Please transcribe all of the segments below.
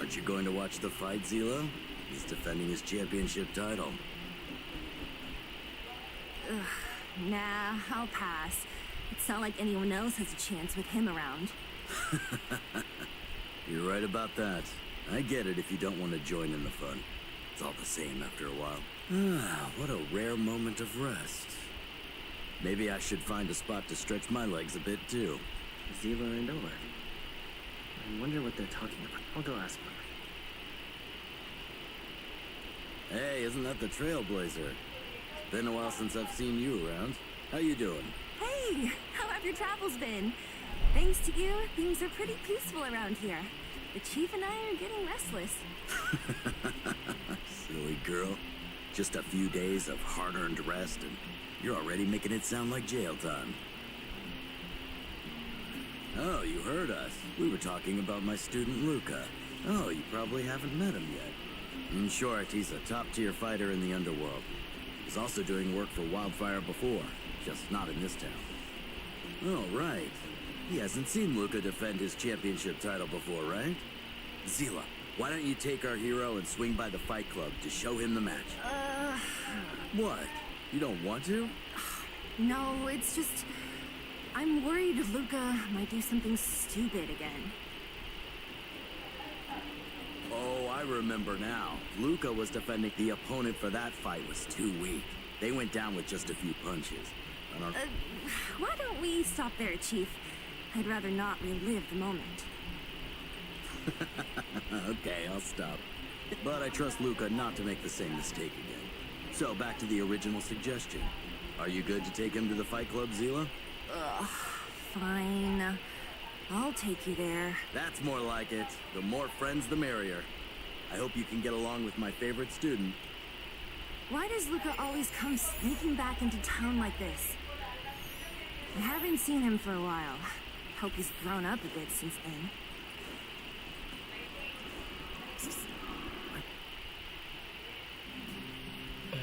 Aren't you going to watch the fight, Zila? He's defending his championship title. Ugh, nah, I'll pass. It's not like anyone else has a chance with him around. You're right about that. I get it if you don't want to join in the fun. It's all the same after a while. Ah, what a rare moment of rest. Maybe I should find a spot to stretch my legs a bit too. Zila and Oleg. I wonder what they're talking about. I'll go ask them. Hey, isn't that the Trailblazer? Been a while since I've seen you around. How you doing? Hey, how have your travels been? Thanks to you, things are pretty peaceful around here. The Chief and I are getting restless. Silly girl. Just a few days of hard-earned rest and you're already making it sound like jail time. Oh, you heard us. We were talking about my student Luca. Oh, you probably haven't met him yet. In short, he's a top-tier fighter in the underworld. He's also doing work for Wildfire before, just not in this town. Oh, right. He hasn't seen Luca defend his championship title before, right? Zila, why don't you take our hero and swing by the fight club to show him the match? What? You don't want to? No, it's just... I'm worried Luca might do something stupid again. Oh, I remember now. Luca was defending the opponent for that fight was too weak. They went down with just a few punches. Why don't we stop there, Chief? I'd rather not relive the moment. Okay, I'll stop. But I trust Luca not to make the same mistake again. So, back to the original suggestion. Are you good to take him to the fight club, Zila? Fine. I'll take you there. That's more like it. The more friends, the merrier. I hope you can get along with my favorite student. Why does Luca always come sneaking back into town like this? I haven't seen him for a while. Hope he's grown up a bit since then.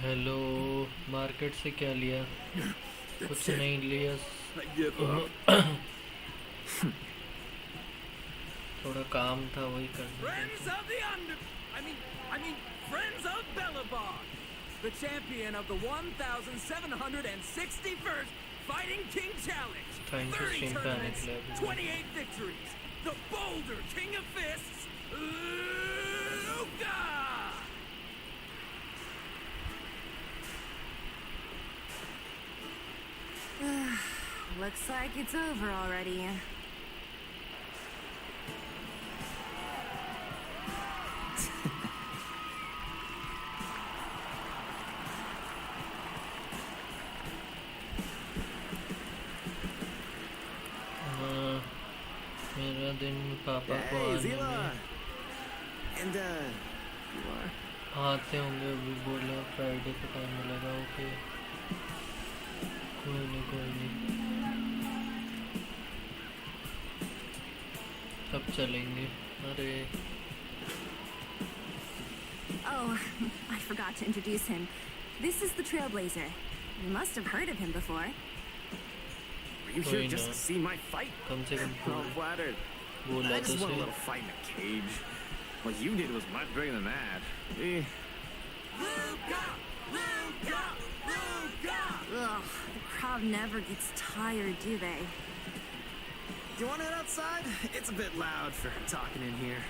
Hello market से क्या लिया कुछ नहीं लिया थोड़ा काम था वही करना I mean friends of Bellabog, the champion of the 1761st Fighting King Challenge. Thank you, 30 Stream tournaments, Panic 28 victories. The Boulder King of Fists, Luca! Looks like it's over already. मेरा दिन पापा को आने में And you are? आते होंगे अभी बोला फ्राइडे को टाइम मिलेगा ओके कोई नहीं तब चलेंगे अरे Oh, I forgot to introduce him. This is the Trailblazer. You must have heard of him before. Were you here just to see my fight? कम से कम Oh, flattered. बोला I तो just want a सही little fight in a cage. What you did was much bigger than that. Luca! Luca! Luca! Ugh, the crowd never gets tired, do they? Do you want to head outside? It's a bit loud for talking in here.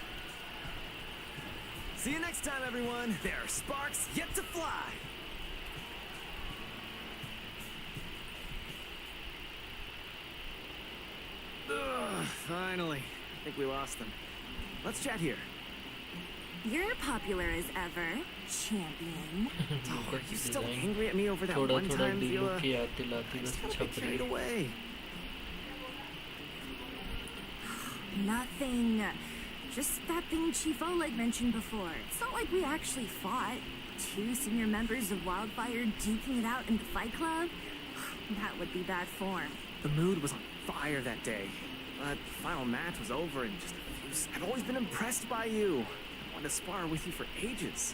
See you next time, everyone. There are sparks yet to fly. Ugh, finally. I think we lost them. Let's chat here. You're popular as ever, champion. Oh, are you still angry at me over that थोड़ा one थोड़ा time, दिलों Vila? की याद दिलाती I बस just got a छप bit रही carried away. Nothing. Just that thing Chief Oleg mentioned before. It's not like we actually fought. 2 senior members of Wildfire duking it out in the fight club? That would be bad form. The mood was on fire that day. But the final match was over in just a few seconds. I've always been impressed by you. I wanted to spar with you for ages.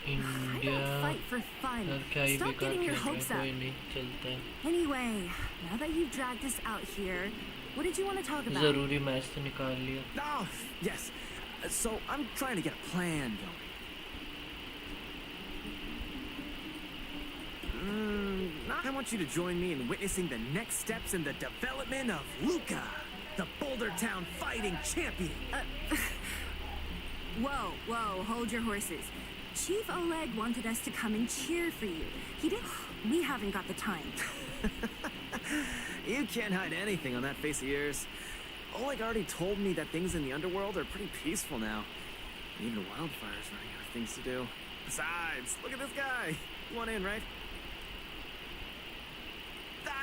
I India don't fight for fun. यार क्या ही Stop बेकार getting your खेल रहे hopes हैं up. कोई नहीं चलते हैं Anyway, now that you've dragged us out here, what did you want to talk about? ज़रूरी मैच तो निकाल लिया Oh, yes. So I'm trying to get a plan going. I want you to join me in witnessing the next steps in the development of Luca, the Boulder Town fighting champion. Whoa, hold your horses. Chief Oleg wanted us to come and cheer for you. He didn't. We haven't got the time. You can't hide anything on that face of yours. Oleg already told me that things in the underworld are pretty peaceful now. Even Wildfire's running out of things to do. Besides, look at this guy. You want in, right?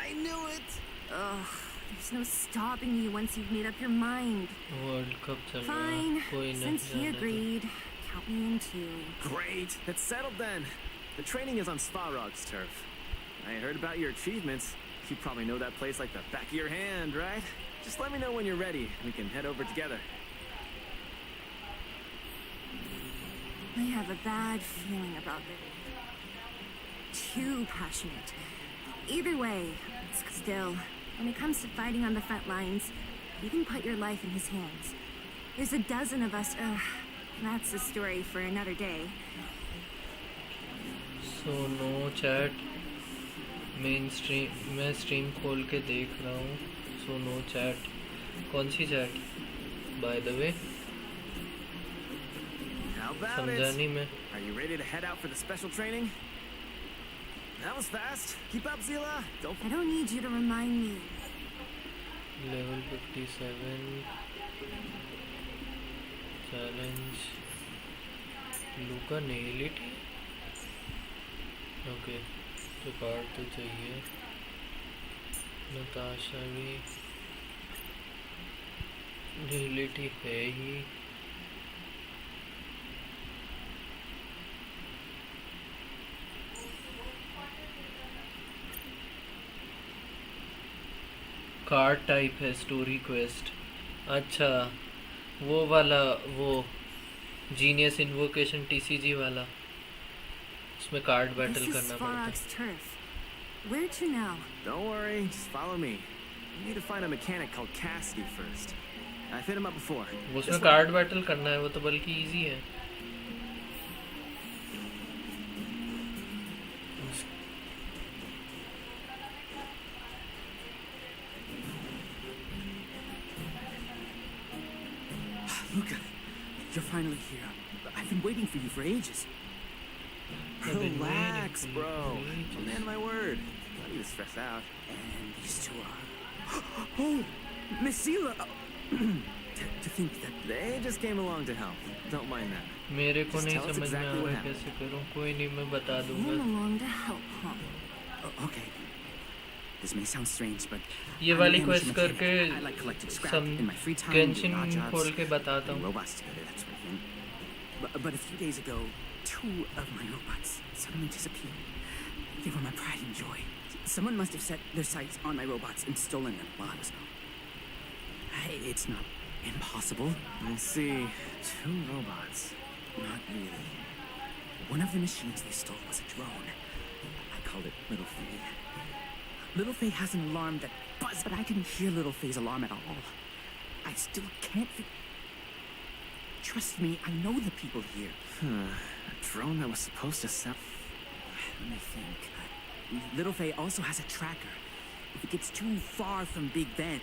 I knew it! Ugh, there's no stopping you once you've made up your mind. World cup चल रहा है Fine, कोई नहीं since he जाने दो। agreed, count me in too. Great, that's settled then. The training is on Svarog's turf. I heard about your achievements. You probably know that place like the back of your hand, right? Just let me know when you're ready. We can head over together. I have a bad feeling about this. Too passionate. Either way, still, when it comes to fighting on the front lines, you can put your life in his hands. There's a dozen of us. That's a story for another day. So no chat main stream मैं stream खोल के देख रहा हूँ so no chat कौन सी chat by the way How about समझा it? नहीं मैं Are you ready to head out for the special training? That was fast. Keep up, Zila. Don't. I don't need you to remind me. Level 57 challenge Luka नेलिटी okay तो card तो चाहिए नताशा भी नेलिटी है ही card type है story quest अच्छा वो वाला वो जीनियस इन्वोकेशन टीसीजी वाला उसमें कार्ड This बैटल is करना पड़ता है Svarog's turf. Where to now? Don't worry. Just follow me. You need to find a mechanic called Cassidy first. I've hit him up before. वो उसमें This way. Card battle करना है वो तो बल्कि इजी है Luca, you're finally here. I've been waiting for you for ages. I've been Relax, waiting for you bro. for ages. Oh, man, my word. Don't need to stress out. And these two are... Oh, Miss Zila! to think that... They just came along to help. Don't mind that. मेरे को Just नहीं tell us समझ में आ exactly what रहा happened. कैसे करूँ कोई नहीं मैं बता Came दूंगा along to help, huh? Okay. This may sound strange, but... ये I'm वाली an amateur क्वेस्ट mechanic. करके I like collecting scrap some in my free time, tension doing odd jobs, खोल के बताता putting हूँ robots together, that sort of thing. But a few days ago, two of my robots suddenly disappeared. They were my pride and joy. Someone must have set their sights on my robots and stolen them while I was gone. It's not impossible. I see. Two robots. Not really. One of the machines they stole was a drone. I called it Little Faye. Little Faye has an alarm that buzzed, but I didn't hear Little Faye's alarm at all. I still can't Trust me, I know the people here. A drone that was supposed to sound... Let me think. Little Faye also has a tracker. If it gets too far from Big Ben,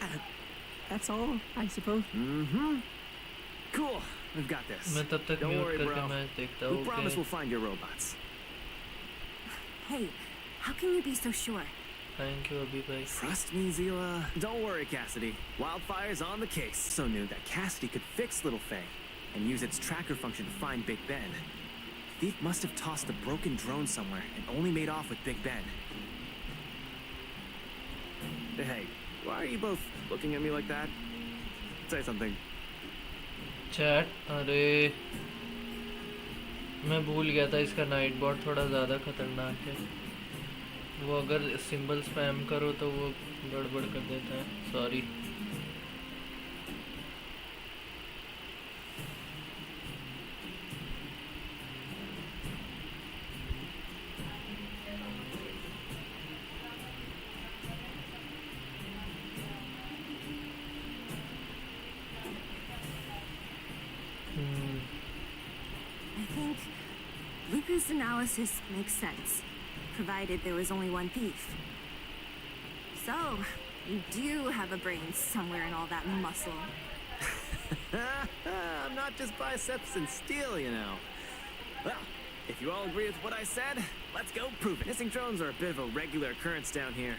that's all, I suppose. Mm-hmm. Cool. We've got this. मैं तब तक Don't mute worry, करके bro. Match देखता We हूँ promise we'll okay find your robots. Hey, how can you be so sure? Thank you अभी भाई Trust me, Zila. Don't worry, Cassidy. Wildfire's on the case. So knew that Cassidy could fix Little Faye and use its tracker function to find Big Ben. Thief must have tossed a broken drone somewhere and only made off with Big Ben. Hey, why are you both looking at me like that? Say something. Chat अरे मैं भूल गया था इसका night bot थोड़ा ज़्यादा खतरनाक है वो अगर सिंबल स्पैम करो तो वो गड़बड़ कर देता है sorry I think Luca's analysis makes sense, provided there was only one thief. So, you do have a brain somewhere in all that muscle. I'm not just biceps and steel, you know. Well, if you all agree with what I said, let's go prove it. Missing drones are a bit of a regular occurrence down here.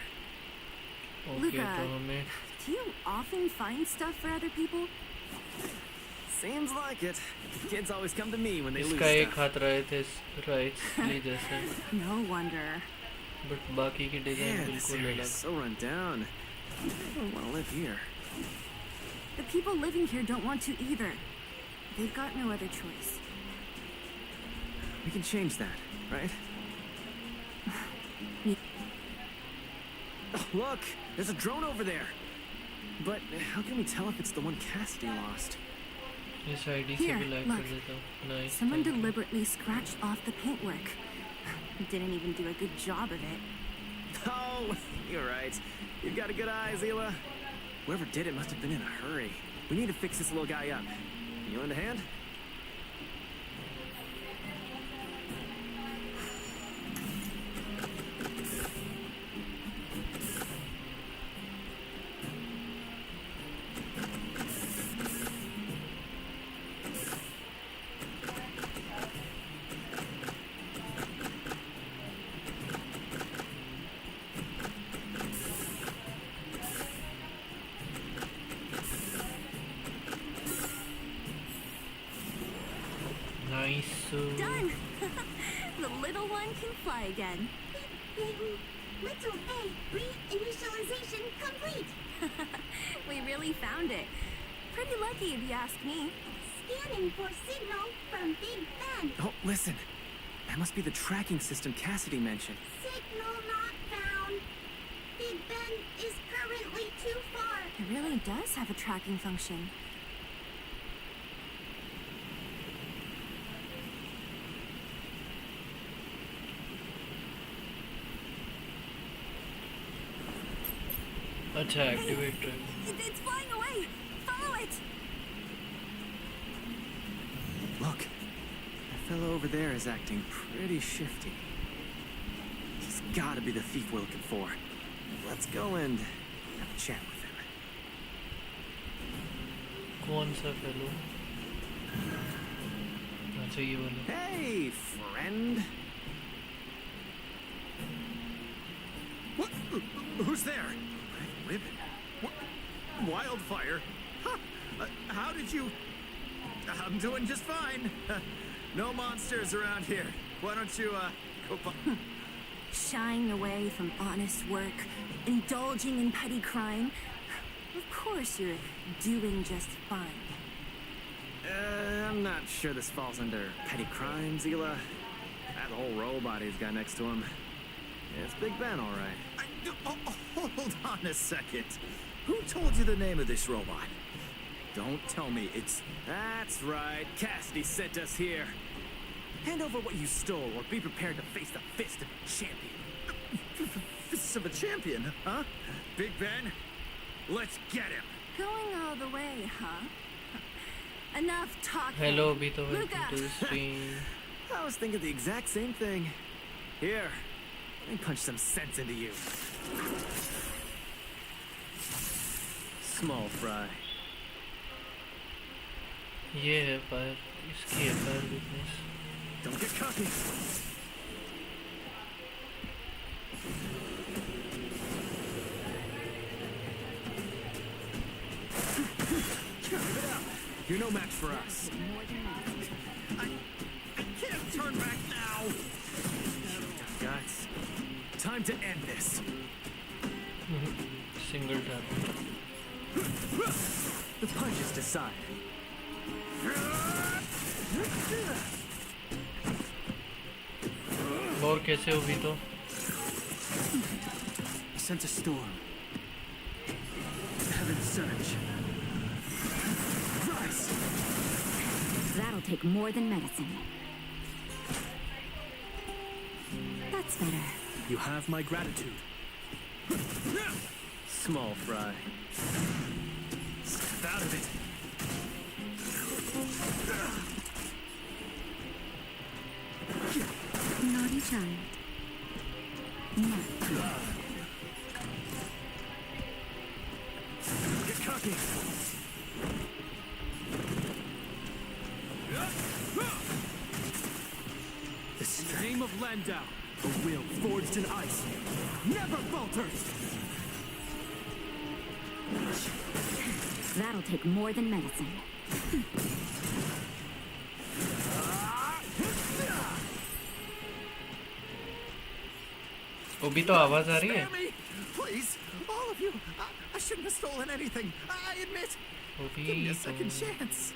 Okay Luca, तो हमें do you often find stuff for other people? Seems like it. Kids always come to me when they lose इसका एक stuff. हाथ right इसलिए जैसे No wonder. But बाकी की design Yeah, this बिल्कुल area अलग. is so run down. I don't want to live here. The people living here don't want to either. They've got no other choice. We can change that, right? Yeah. Oh, look! There's a drone over there! But how can we tell if it's the one Cassidy lost? इस ID से Here, भी like look. कर देता हूँ. Nice. Someone thank you. deliberately scratched off the paintwork. Didn't even do a good job of it. Oh, you're right. You've got a good eye, Zila. Whoever did it must have been in a hurry. We need to fix this little guy up. You lend a hand? Nice. Done! The little one can fly again. Little A reinitialization complete. We really found it. Pretty lucky if you ask me. Scanning for signal from Big Ben. Oh, listen. That must be the tracking system Cassidy mentioned. Signal not found. Big Ben is currently too far. It really does have a tracking function. अच्छा activate track. It's flying away! Follow it! Look. That fellow over there is acting pretty shifty. He's gotta be the thief we're looking for. Let's go and have a chat with him. कौन सा fellow? अच्छा ये वाला. Hey, friend. What? Who's there? Red ribbon. What? Wildfire? Huh. How did you... I'm doing just fine. No monsters around here. Why don't you, go... Shying away from honest work, indulging in petty crime. Of course you're doing just fine. I'm not sure this falls under petty crime, Zila. That whole robot he's got next to him. It's Big Ben, all right. Hold on a second. Who told you the name of this robot? Don't tell me it's... That's right. Cassidy sent us here. Hand over what you stole, or be prepared to face the fist of a champion. Fists of a champion, huh? Big Ben, let's get him. Going all the way, huh? Enough talking. Hello अभी तो Luca! welcome to the stream. I was thinking the exact same thing. Here, let me punch some sense into you. Small fry. ये है fire. इसकी है fire weakness. Don't get cocky. Give it up. You're no match for us. I can't turn back now. Guys, time to end this. Single tap. The punches decide. और कैसे हो भी तो? Sense a storm. Heaven surge. Rise. That'll take more than medicine. That's better. You have my gratitude. Small fry. Step out of it. child. Mwah. Get cocky. The name of Landau, a will forged in ice, never falters! That'll take more than medicine. वो भी तो आवाज आ रही है. Spare me! Please, all of you! I shouldn't have stolen anything. I admit. वो Give me भी a तो. second chance.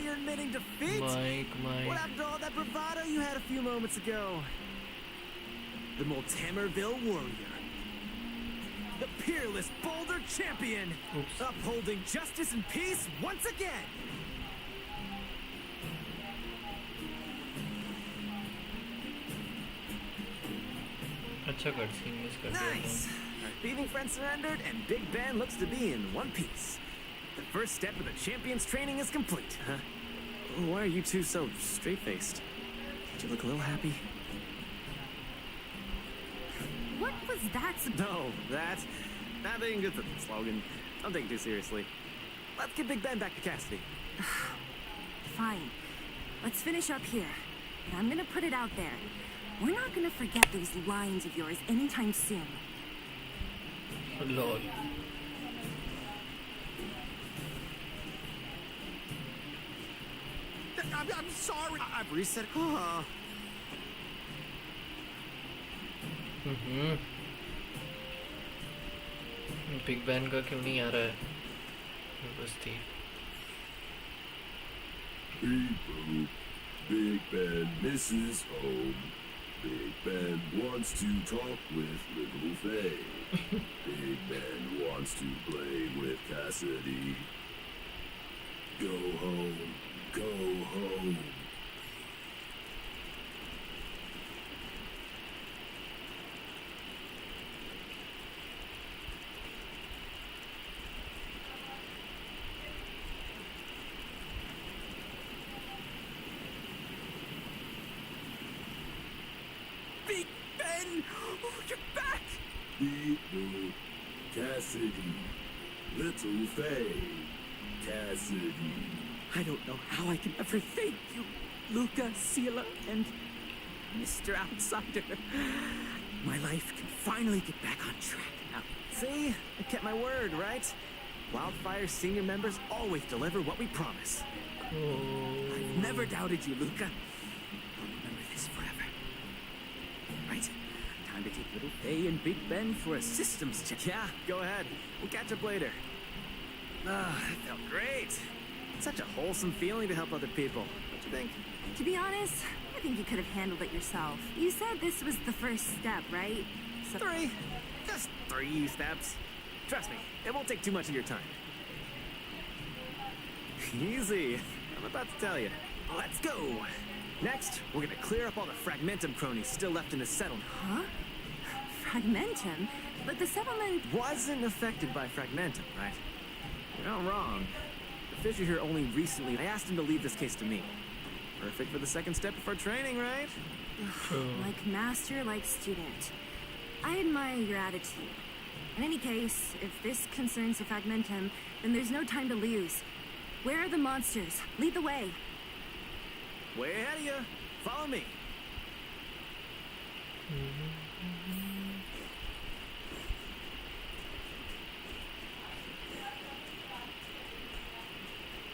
You're admitting defeat? Mike. What happened to all that bravado you had a few moments ago? The Multamerville warrior. The peerless Boulder champion. Oops. Upholding justice and peace once again. अच्छा cut scene miss कर दिया. Nice. Our thieving friend surrendered, and Big Ben looks to be in one piece. The first step of the champion's training is complete. Huh? Why are you two so straight-faced? Don't you look a little happy? What was that? No, that. Nothing. It's a slogan. Don't take it too seriously. Let's get Big Ben back to Cassidy. Fine. Let's finish up here. And I'm gonna put it out there. We're not gonna forget those lines of yours anytime soon. Lol. I'm sorry. I've reset. Oh, Big Ben का क्यों नहीं आ रहा है? बस थी. Beep boop. Big Ben misses home. Big Ben wants to talk with Little Faye. Big Ben wants to play with Cassidy. Go home. Go home. Big Ben! Oh, you're back! Beep boop. Cassidy. Little Faye. Cassidy. I don't know how I can ever thank you, Luca, Sela, and Mr. Outsider. My life can finally get back on track now. See? I kept my word, right? Wildfire's senior members always deliver what we promise. I've never doubted you, Luca. I'll remember this forever. Right? Time to take Little Faye and Big Ben for a systems check. Yeah, go ahead. We'll catch up later. Ah, that felt great. Such a wholesome feeling to help other people. Don't you think? To be honest, I think you could have handled it yourself. You said this was the first step, right? So 3. Just 3 steps. Trust me, it won't take too much of your time. Easy. I'm about to tell you. Let's go. Next, we're gonna clear up all the Fragmentum cronies still left in the settlement. Huh? Fragmentum? But the settlement... Wasn't affected by Fragmentum, right? You're not wrong. The fissure here only recently... I asked him to leave this case to me. Perfect for the second step of our training, right? Like master, like student. I admire your attitude. In any case, if this concerns the Fragmentum, then there's no time to lose. Where are the monsters? Lead the way. Way ahead of you. Follow me.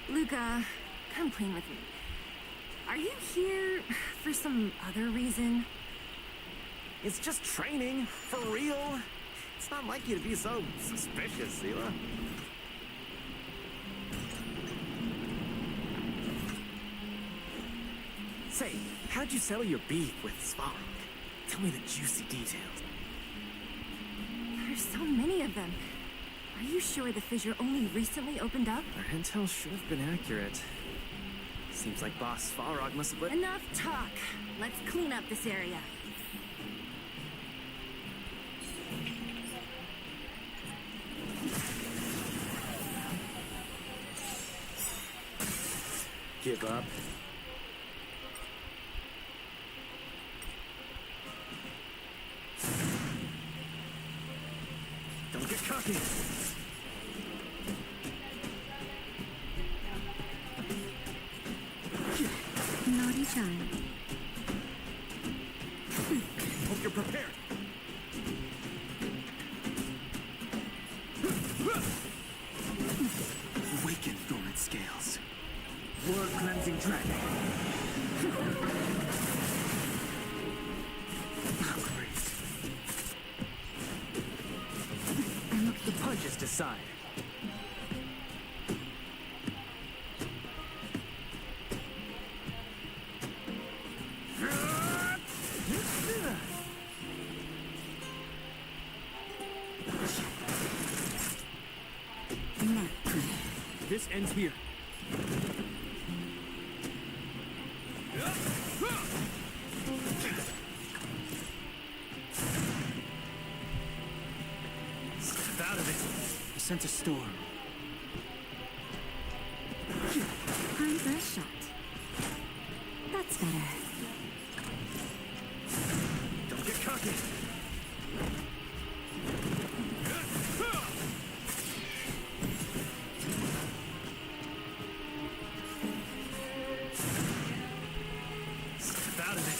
Luca, come clean with me. Are you here for some other reason? It's just training. For real. It's not like you to be so suspicious, Sela. Say, how'd you settle your beef with Svarog? Tell me the juicy details. There's so many of them. Are you sure the fissure only recently opened up? Our intel should have been accurate. Seems like Boss Svarog must have let... Enough talk. Let's clean up this area. Give up. cooking. Naughty child. Hope you're prepared. Awaken, dormant scales. World cleansing dragon. Oh, great. The punches decide. This ends here. Step out of it. I sense a storm. Arm first shot. That's better. Don't get cocky. Step out of it.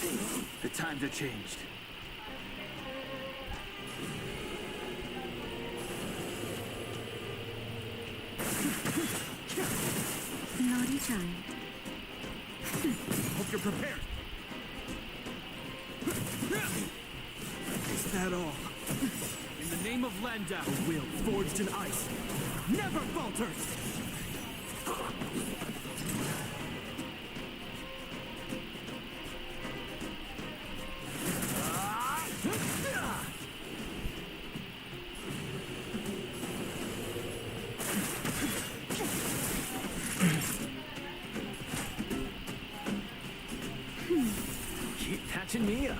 The times are changed. Naughty child. Hope you're prepared. Is that all? In the name of Landau. A will forged in ice never falters! Keep patching me up.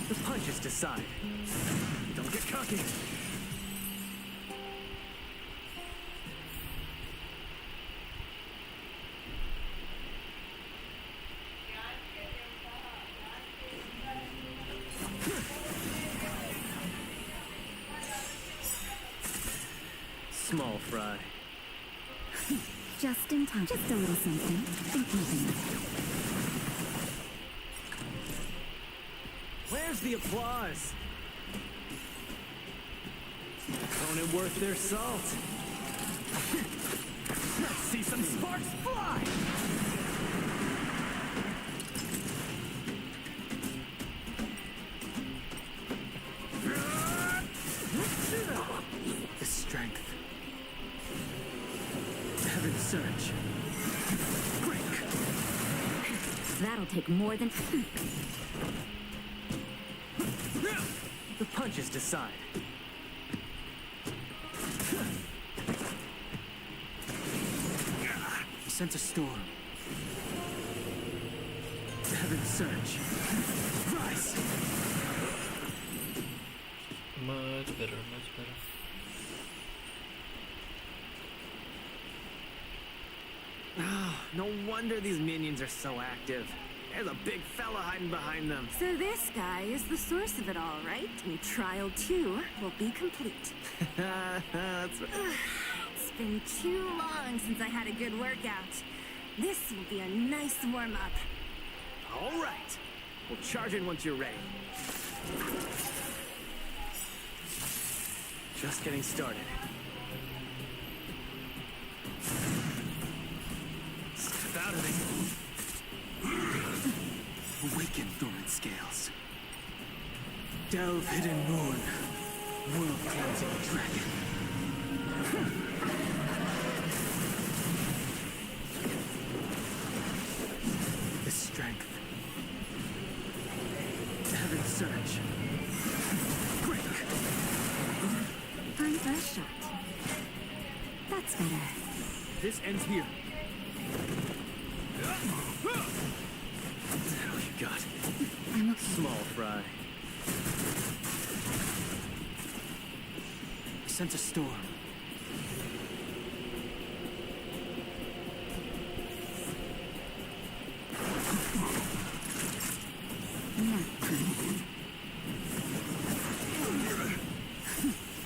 The punches decide. Don't get cocky. Small fry. Just in time. Just a little something. Think nothing of it. Where's the applause? Opponent worth their salt. Let's see some sparks fly! The strength. Heaven's surge. Break. That'll take more than... The punches decide. I sense a storm. Heaven's surge. Rise! Much better, much better. Oh, no wonder these minions are so active. There's a big fella hiding behind them. So this guy is the source of it all, right? And trial 2 will be complete. That's right. It's been too long since I had a good workout. This will be a nice warm-up. All right. We'll charge in once you're ready. Just getting started. Step out of it. Awaken, dormant scales. Delve, hidden moon. World cleansing dragon. The strength. Heaven's surge. Break. Arm first shot. That's better. This ends here. Is that all you got? I'm okay. Small fry. I sense a storm.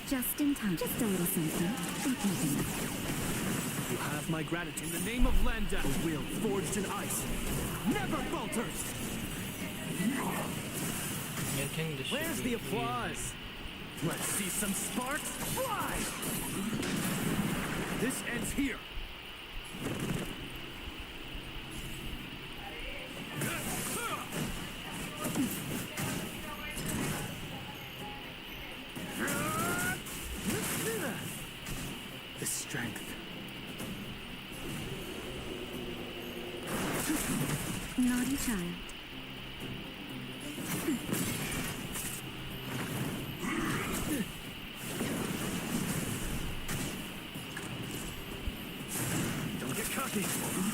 Just in time. Just a little something. You have my gratitude. In the name of Lenda, a will forged in ice never falters. I think this Where's should the be applause? Let's see some sparks fly! This ends here. The strength. Naughty child. Don't get cocky.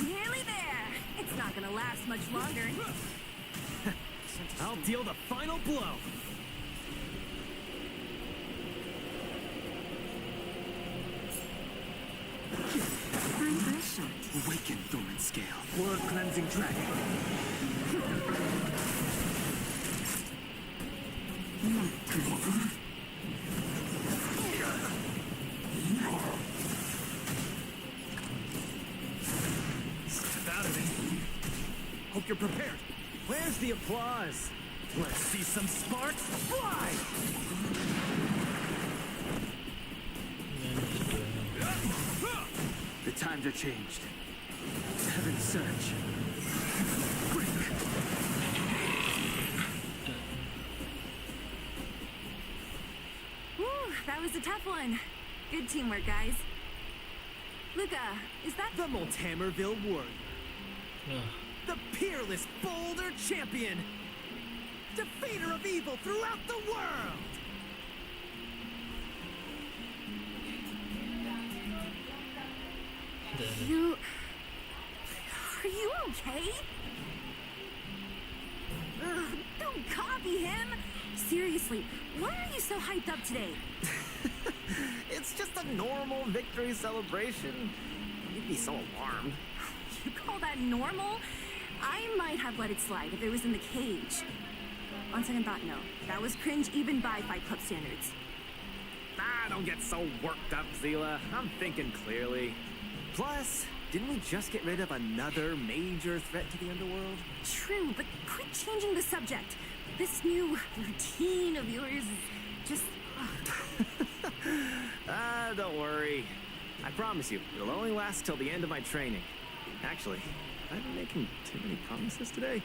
Nearly there. It's not gonna last much longer. I'll deal the final blow. Time for a shot. Awaken, Thorn Scale. Blood cleansing dragon. Nap time. Step out of it. Hope you're prepared. Where's the applause? Let's see some sparks fly! The times are changed. Heaven's search. Whew, that was a tough one. Good teamwork, guys. Luca, is that The Multamerville Warrior. The peerless boulder champion. Defeater of evil throughout the world. you? Are you okay? Ugh, don't copy him. Seriously, why are you so hyped up today? It's just a normal victory celebration. You'd be so alarmed. You call that normal? I might have let it slide if it was in the cage. On second thought, no. That was cringe even by Fight Club standards. Ah, don't get so worked up, Zila. I'm thinking clearly. Plus, didn't we just get rid of another major threat to the underworld? True, but quit changing the subject. This new routine of yours is just... Ah, don't worry. I promise you, it'll only last till the end of my training. Actually, I've been making too many promises today.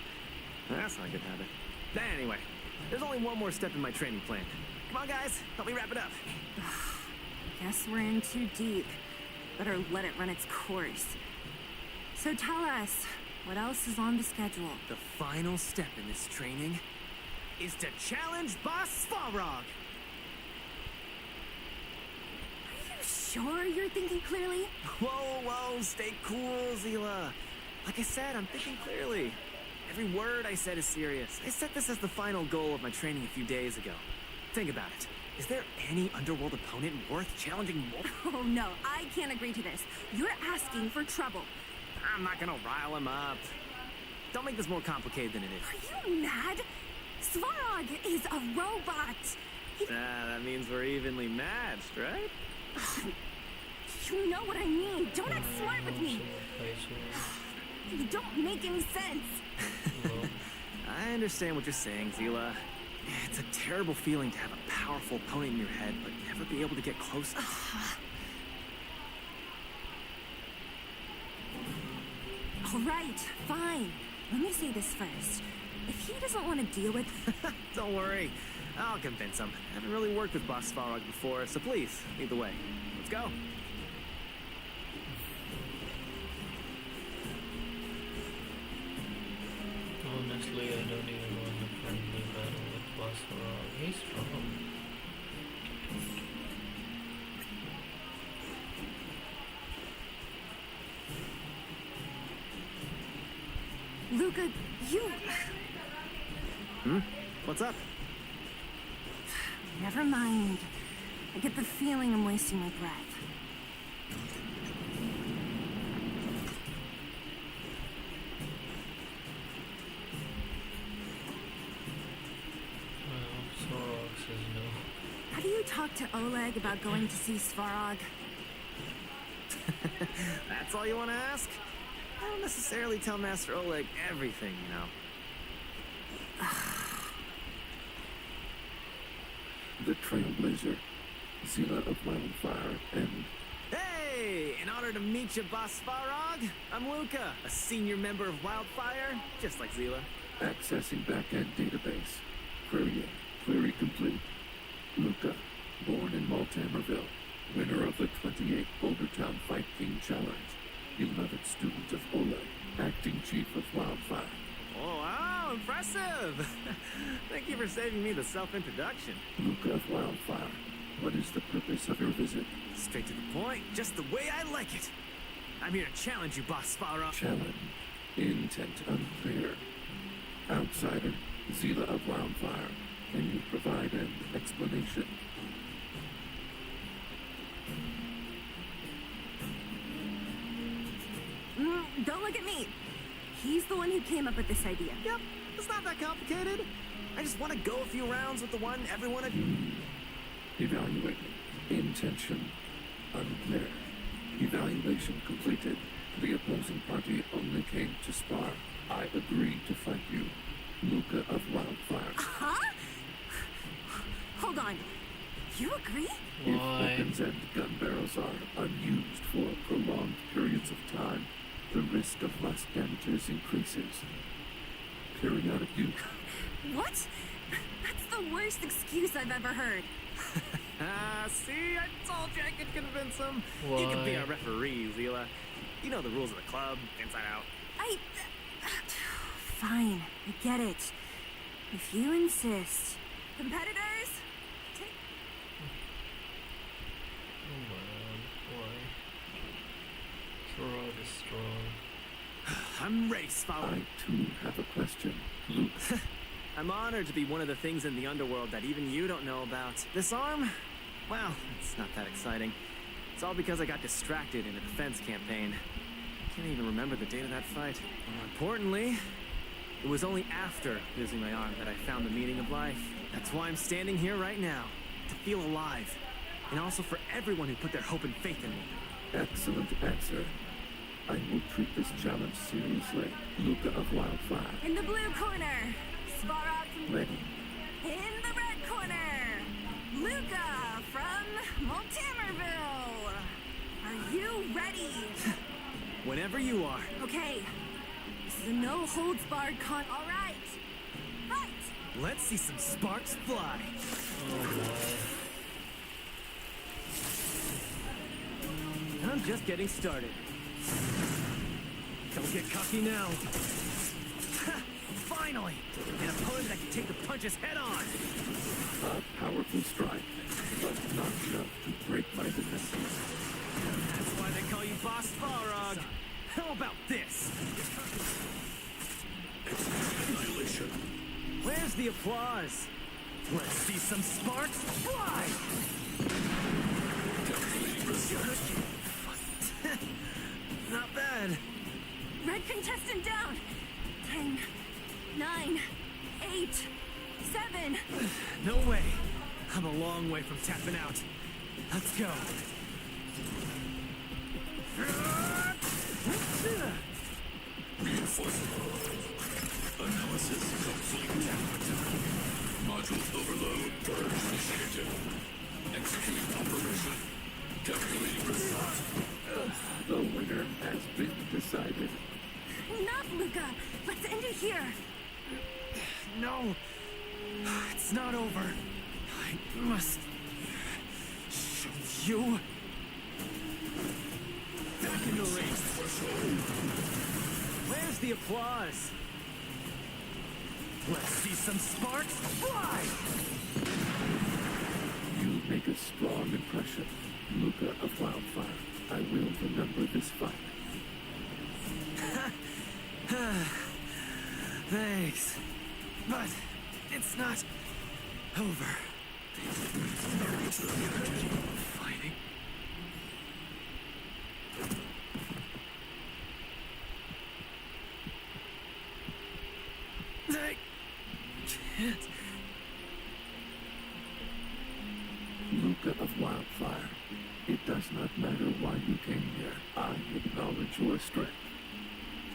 That's not a good habit. Anyway, there's only one more step in my training plan. Come on, guys, help me wrap it up. Guess we're in too deep. Better let it run its course. So tell us, what else is on the schedule? The final step in this training is to challenge Boss Svarog. Are you sure you're thinking clearly? Whoa, stay cool, Zila. Like I said, I'm thinking clearly. Every word I said is serious. I set this as the final goal of my training a few days ago. Think about it. Is there any underworld opponent worth challenging more? Oh no, I can't agree to this. You're asking for trouble. I'm not gonna rile him up. Don't make this more complicated than it is. Are you mad? Svarog is a robot. That means we're evenly matched, right? You know what I mean. Don't act smart with me. You don't make any sense. I understand what you're saying, Zila. It's a terrible feeling to have a powerful opponent in your head, but never be able to get close. All right, fine. Let me say this first. If he doesn't want to deal with... Don't worry. I'll convince him. I haven't really worked with Boss Svarog before, so please, lead the way. Let's go. Honestly, I don't even want to friendly battle with Boss Svarog. He's strong. Luca, you... What's up? Never mind. I get the feeling I'm wasting my breath. Svarog says no. Have you talked to Oleg about going to see Svarog? That's all you want to ask? I don't necessarily tell Master Oleg everything, you know. The Trailblazer, Zila of Wildfire, and Hey! In honor to meet you, Boss Svarog, I'm Luca, a senior member of Wildfire, just like Zila. accessing backend database. Querying. Query complete. Luca, born in Maltamerville, winner of the 28th Bouldertown Fight King Challenge, 11th student of Oleg, acting chief of Wildfire. Oh, wow, impressive! Thank you for saving me the self-introduction. Luca of Wildfire, what is the purpose of your visit? Straight to the point, just the way I like it. I'm here to challenge you, Boss Svarog. Challenge. Intent unclear. Outsider, Zila of Wildfire, can you provide an explanation? Don't look at me. He's the one who came up with this idea. Yep, it's not that complicated. I just want to go a few rounds with the one everyone... Evaluating. Intention unclear. Evaluation completed. The opposing party only came to spar. I agreed to fight you. Luca of Wildfire. Huh? Hold on. You agree? If Why? weapons and gun barrels are unused for prolonged periods of time, the risk of blast damages increases. Periodic use. What? That's the worst excuse I've ever heard. See, I told you I could convince him. You can be Why? a referee, Zila. You know the rules of the club, inside out. Fine, I get it. If you insist. Competitors? Oh man, why? Svarog is strong. I'm ready, Svarog. I too have a question. Luke, I'm honored to be one of the things in the underworld that even you don't know about. This arm? Well, it's not that exciting. It's all because I got distracted in a defense campaign. I can't even remember the date of that fight. More importantly, it was only after losing my arm that I found the meaning of life. That's why I'm standing here right now, to feel alive. And also for everyone who put their hope and faith in me. excellent answer. I will treat this challenge seriously. Luca of Wildfire, In the blue corner, Svarog from... ready. In the red corner, Luca from Maltamerville. Are you ready? Whenever you are. Okay. This is a no-holds-barred All right. Fight! Let's see some sparks fly. I'm just getting started. Don't get cocky now. Ha! Finally! An opponent that can take the punches head on! A powerful strike, but not enough to break my defenses. That's why they call you Boss Svarog. How about this? Annihilation. Where's the applause? Let's see some sparks fly! Not bad. Red contestant down. 10, 9, 8, 7. No way. I'm a long way from tapping out. Let's go. Analysis complete. Module overload. Purge initiative. Execute operation. Calculating result. The winner has been decided. Enough, Luca. Let's end it here. No. It's not over. I must show you. Back in the race. Where's the applause? Let's see some sparks fly! You make a strong impression, Luca of Wildfire. I will remember this fight. Thanks. But it's not over. Fighting. I can't. Luca of Wildfire, it does not matter why you came here. I acknowledge your strength.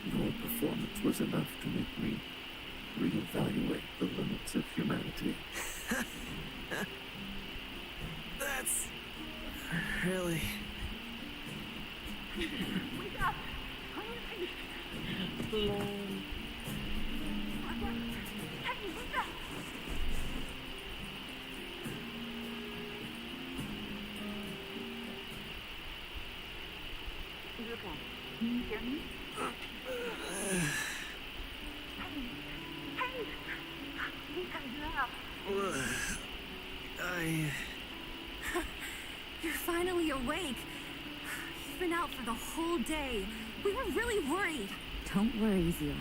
Your performance was enough to make me reevaluate the limits of humanity. That's really... Can you hear me? You're finally awake. You've been out for the whole day. We were really worried. Don't worry, Zila.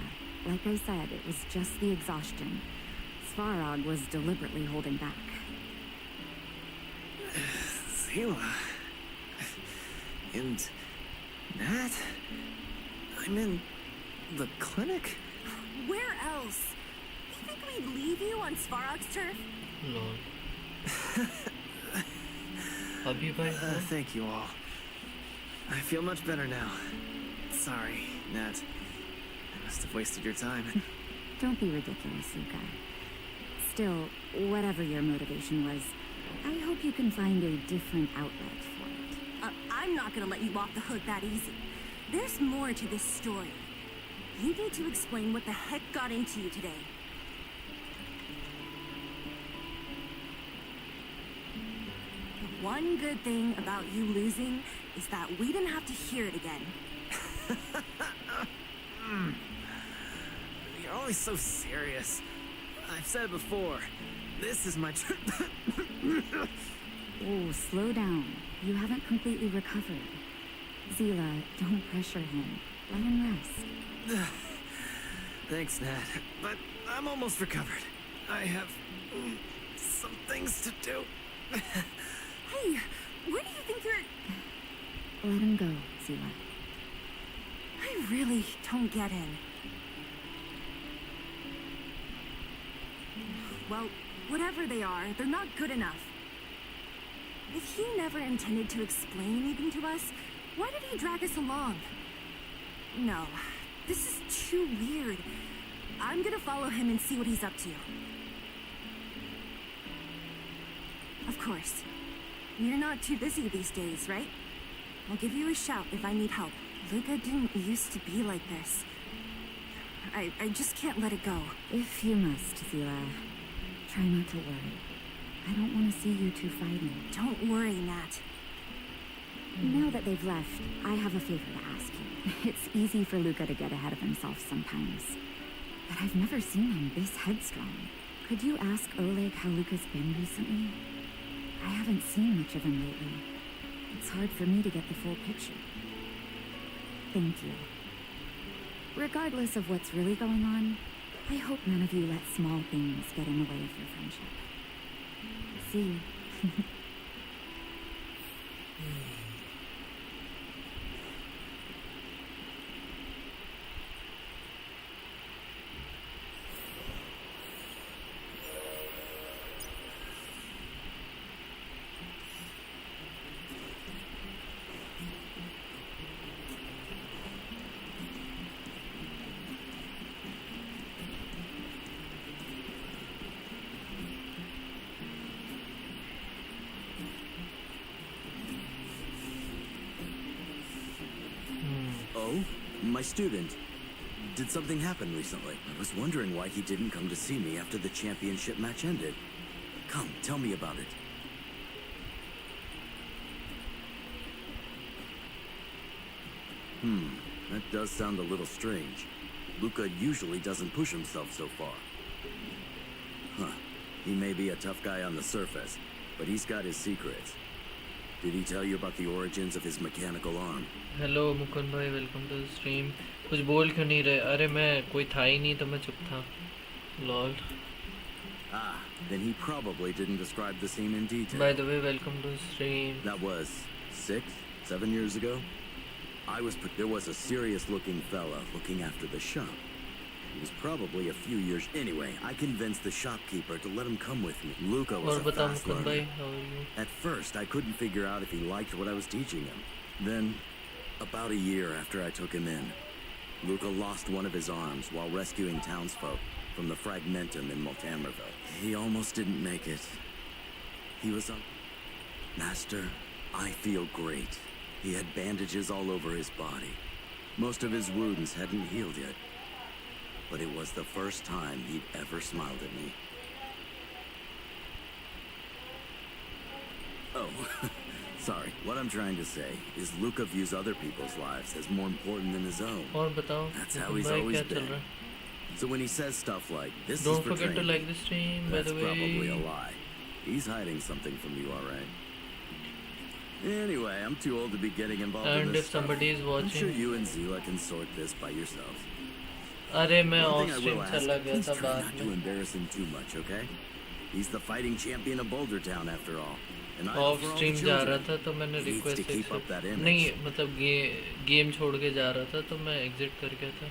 Like I said, it was just the exhaustion. Svarog was deliberately holding back. Zila... And... Nat? I'm in... the clinic? Where else? You think we'd leave you on Svarog's turf? Lol. Abhi bhai, Thank you all. I feel much better now. Sorry, Nat. I must have wasted your time. Don't be ridiculous, Luca. Still, whatever your motivation was, I hope you can find a different outlet for it. I'm not gonna let you off the hook that easy. There's more to this story. You need to explain what the heck got into you today. The one good thing about you losing is that we didn't have to hear it again. You're always so serious. I've said it before. This is my Oh, slow down. You haven't completely recovered. Zila, don't pressure him. Let him rest. Thanks, Nat. But I'm almost recovered. I have some things to do. Hey, where do you think you're... Let him go, Zila. I really don't get in. Well, whatever they are, they're not good enough. If he never intended to explain anything to us, why did he drag us along? No, this is too weird. I'm gonna follow him and see what he's up to. Of course. You're not too busy these days, right? I'll give you a shout if I need help. Luca didn't used to be like this. I just can't let it go. If you must, Zila, try not to worry. I don't want to see you two fighting. Don't worry, Nat. Now that they've left, I have a favor to ask you. It's easy for Luca to get ahead of himself sometimes. But I've never seen him this headstrong. Could you ask Oleg how Luca's been recently? I haven't seen much of him lately. It's hard for me to get the full picture. Thank you. Regardless of what's really going on, I hope none of you let small things get in the way of your friendship. See you. Oh, my student. Did something happen recently? I was wondering why he didn't come to see me after the championship match ended. Come, tell me about it. That does sound a little strange. Luca usually doesn't push himself so far. Huh. He may be a tough guy on the surface, but he's got his secrets. Did he tell you about the origins of his mechanical arm? Hello Mukund भाई, welcome to stream. कुछ बोल क्यों नहीं रहे? अरे मैं कोई था ही नहीं तो मैं चुप था। Lol. Ah, then he probably didn't describe the scene in detail. By the way, welcome to stream. That was 6, 7 years ago. There was a serious-looking fella looking after the shop. He was probably a few years. Anyway, I convinced the shopkeeper to let him come with me. Luca was और a बता fast Mukund learner. भाई, how are you? At first, I couldn't figure out if he liked what I was teaching him. Then, about a year after I took him in, Luca lost one of his arms while rescuing townsfolk from the fragmentum in Multamerville. He almost didn't make it. He was on... Master, I feel great. He had bandages all over his body. Most of his wounds hadn't healed yet. But it was the first time he'd ever smiled at me. Oh, sorry. What I'm trying to say is Luca views other people's lives as more important than his own. और बताओ, That's how Mukund he's भाई always क्या चल been. रहा है? So when he says stuff like, this Don't is for forget to training, like the stream, by that's the way. probably a lie. He's hiding something from you, all right? Anyway, I'm too old to be getting involved in And this if somebody stuff. is I'm sure watching, you and Zila can sort this by yourselves. अरे मैं One of thing I stream will ask, चला गया please था try बाद not to में. embarrass him too much, okay? He's the fighting champion of Boulder Town, after all. And I off offer all the stream जा रहा children. था तो मैंने He needs to request keep up that accept image. नहीं, मतलब game छोड़ के जा रहा था तो मैं एग्जिट कर गया था.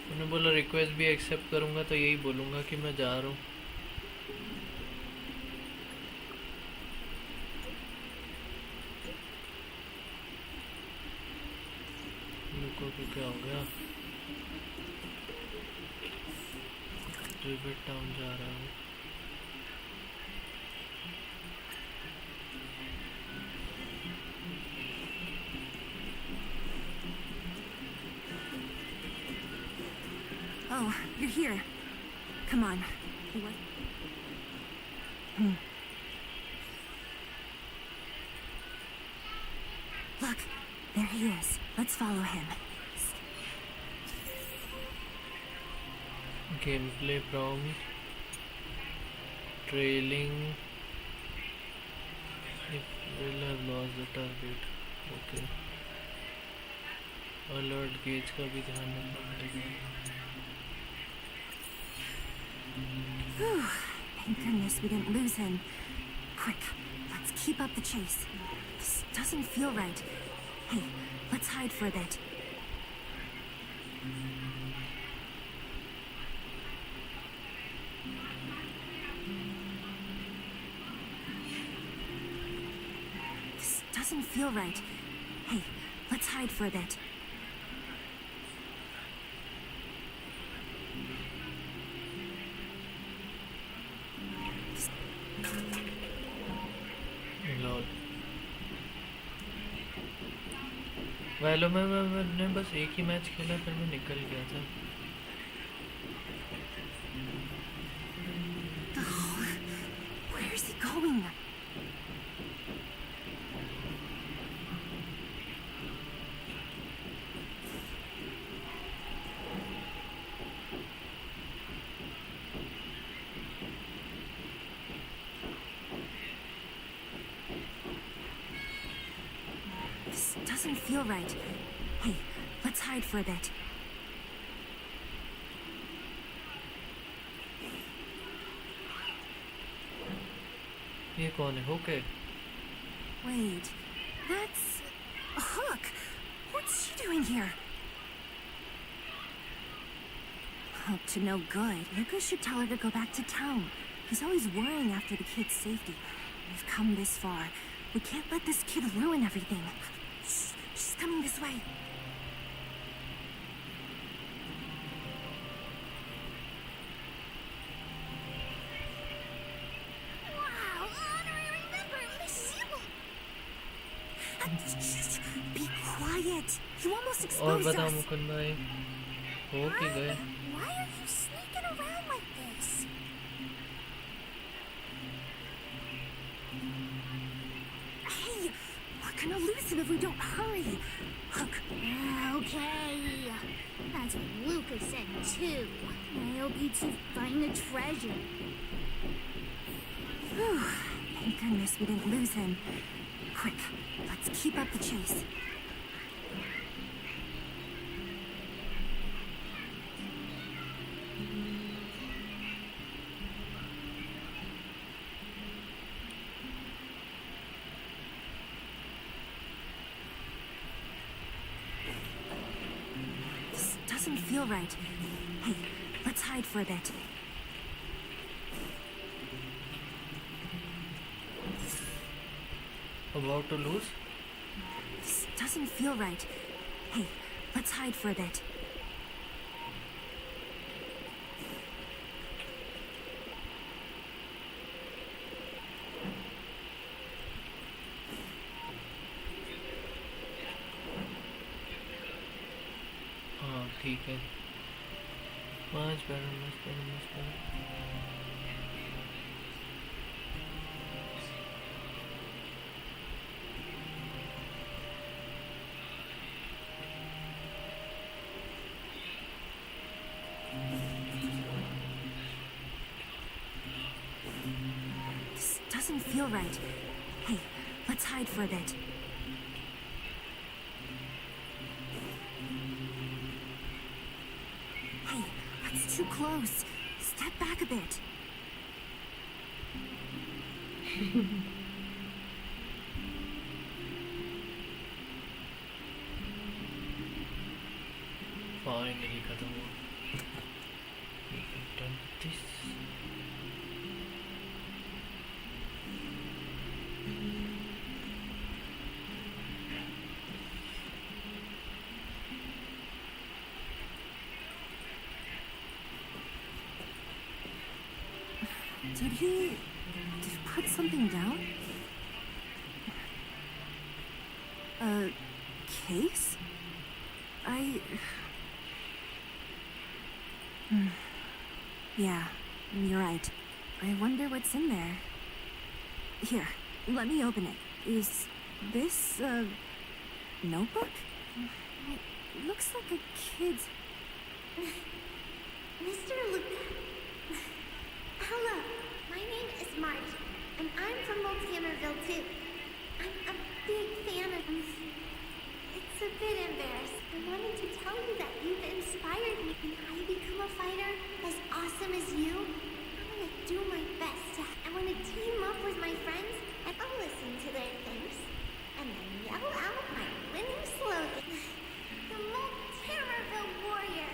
मैंने बोला रिक्वेस्ट भी एक्सेप्ट करूंगा तो यही बोलूंगा कि मैं जा रहा हूँ. लुको को क्या हो गया? रिवेट टाउन जा रहा है. Oh, you're here. Come on. What? Look, there he is. Let's follow him. Gameplay prompt. Trailing. If will have lost the target. Okay. Alert gauge का भी ध्यान रखना पड़ेगा. Whew. Thank goodness we didn't lose him. Quick, let's keep up the chase. This doesn't feel right. Hey, let's hide for a bit. This doesn't feel right. Hey, let's hide for a bit. Lol. Valo में मैंने बस एक ही match खेला फिर मैं निकल गया था. Where's he going? This doesn't feel right. Hey, let's hide for a bit. ये कौन है? Okay. Wait, that's Hook. What's she doing here? Up to no good. Lucas should tell her to go back to town. He's always worrying after the kid's safety. We've come this far. We can't let this kid ruin everything. Shh, she's coming this way. Wow, honorary member, Miss Sybil. Shh, be quiet. You almost और exposed बताओ us. Mukund भाई, हो कि गए? Why are you sneaking around like this? Hey, we're gonna lose him if we don't hurry. Hook, Okay. That's what Lucas said too. I hope you two find the treasure. whew, thank goodness we didn't lose him. Quick, let's keep up the chase. doesn't feel right. Hey, let's hide for a bit. About to lose? This doesn't feel right. Hey, let's hide for a bit. हाँ ठीक है much better. This doesn't feel right. Hey, let's hide for a bit. Hey, that's too close. Step back a bit. Finally खत्म हुआ. Done this. Did he put something down? A case? Yeah, you're right. I wonder what's in there. Here, let me open it. Is this a notebook? It looks like a kid's. Mr. Luca. Hello, my name is Marge, and I'm from Multihammerville too. I'm a big fan of this. It's a bit embarrassing. I wanted to tell you that you've inspired me. When I become a fighter as awesome as you, I want to do my best. I want to team up with my friends, and I'll listen to their things, and then yell out my winning slogan. The Multihammerville Warrior,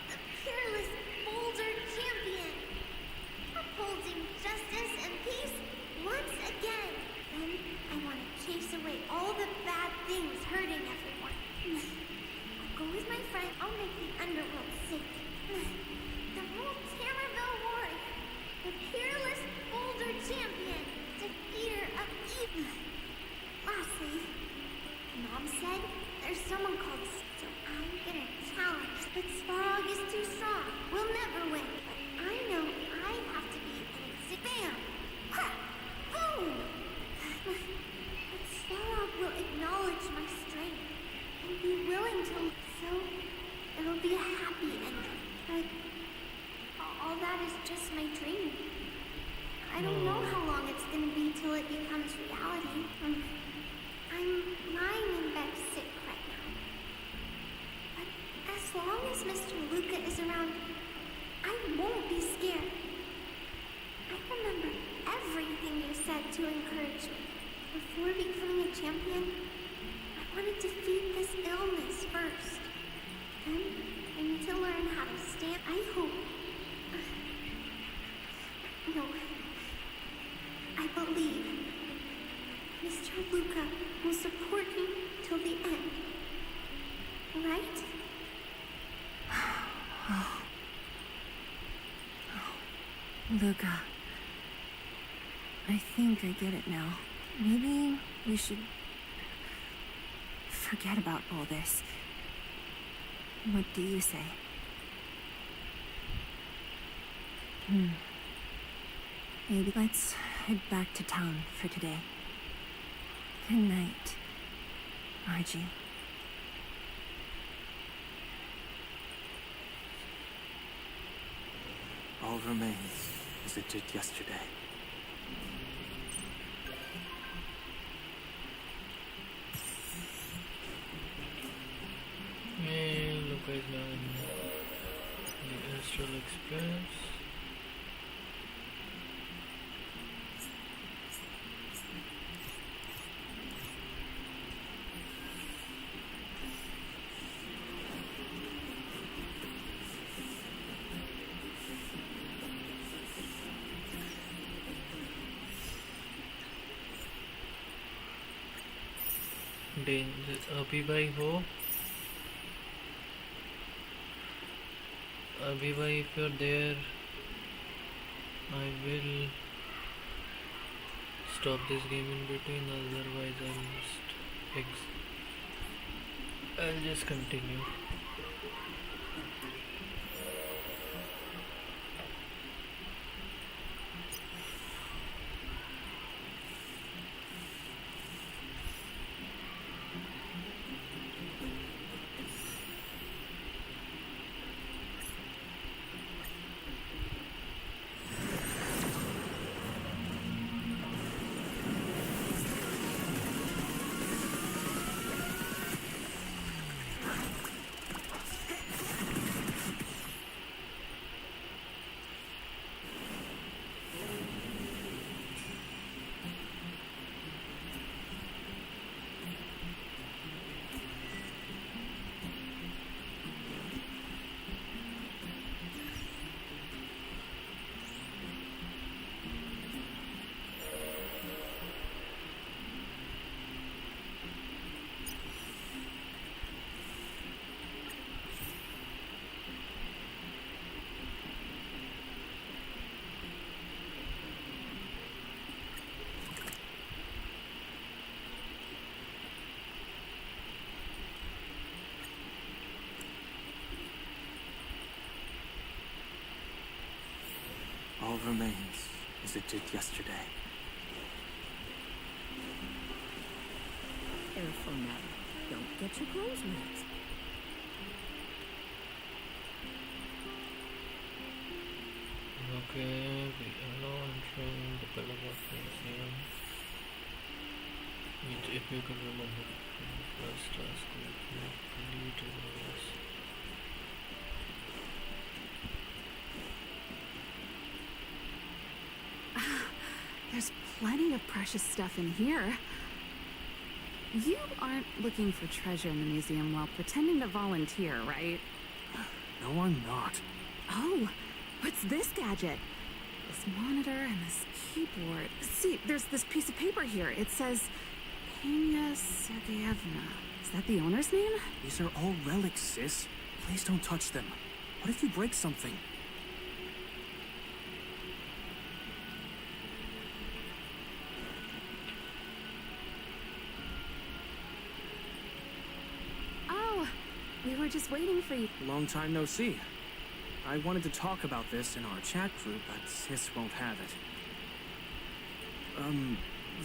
the peerless boulder champion. Upholding justice and peace once again. Then I want to chase away all the bad things hurting everyone. I'll go with my friend. I'll make the underworld safe. The Multihammerville Warrior, the peerless boulder champion, defeater of evil. Lastly, Mom said there's someone called. So I'm gonna challenge. But Svarog is too strong. We'll never win. But I know I have to be an bam! Ha! Boom! But Svarog will acknowledge my strength and be willing to. So it'll be a happy ending. But all that is just my dream. I don't know how long it's gonna be till it becomes reality. I'm lying in bed sick right now. But as long as Mr. Luca is around, I won't be scared. I remember everything you said to encourage me. Before becoming a champion, I want to defeat this illness first. Then I need to learn how to stand. I hope. No. I believe Mr. Luca will support me till the end. Right? Luca. I think I get it now. Maybe we should forget about all this. What do you say? Maybe let's head back to town for today. Good night, Margie. All remains as it did yesterday. And Luca is now in the Astral Express. Danger अभी भाई हो अभी भाई if you're there I will stop this game in between, otherwise I'll just continue. All remains as it did yesterday. Careful now. Don't get your clothes wet. Okay, we are now entering the Pillagos Museum. Which, if you can remember from the first task, we completed was There's plenty of precious stuff in here. You aren't looking for treasure in the museum while pretending to volunteer, right? No, I'm not. Oh, what's this gadget? This monitor and this keyboard. See, there's this piece of paper here. It says Pena Sergeyevna. Is that the owner's name? These are all relics, sis. Please don't touch them. What if you break something? Oh, we were just waiting for you. Long time no see. I wanted to talk about this in our chat group, but sis won't have it.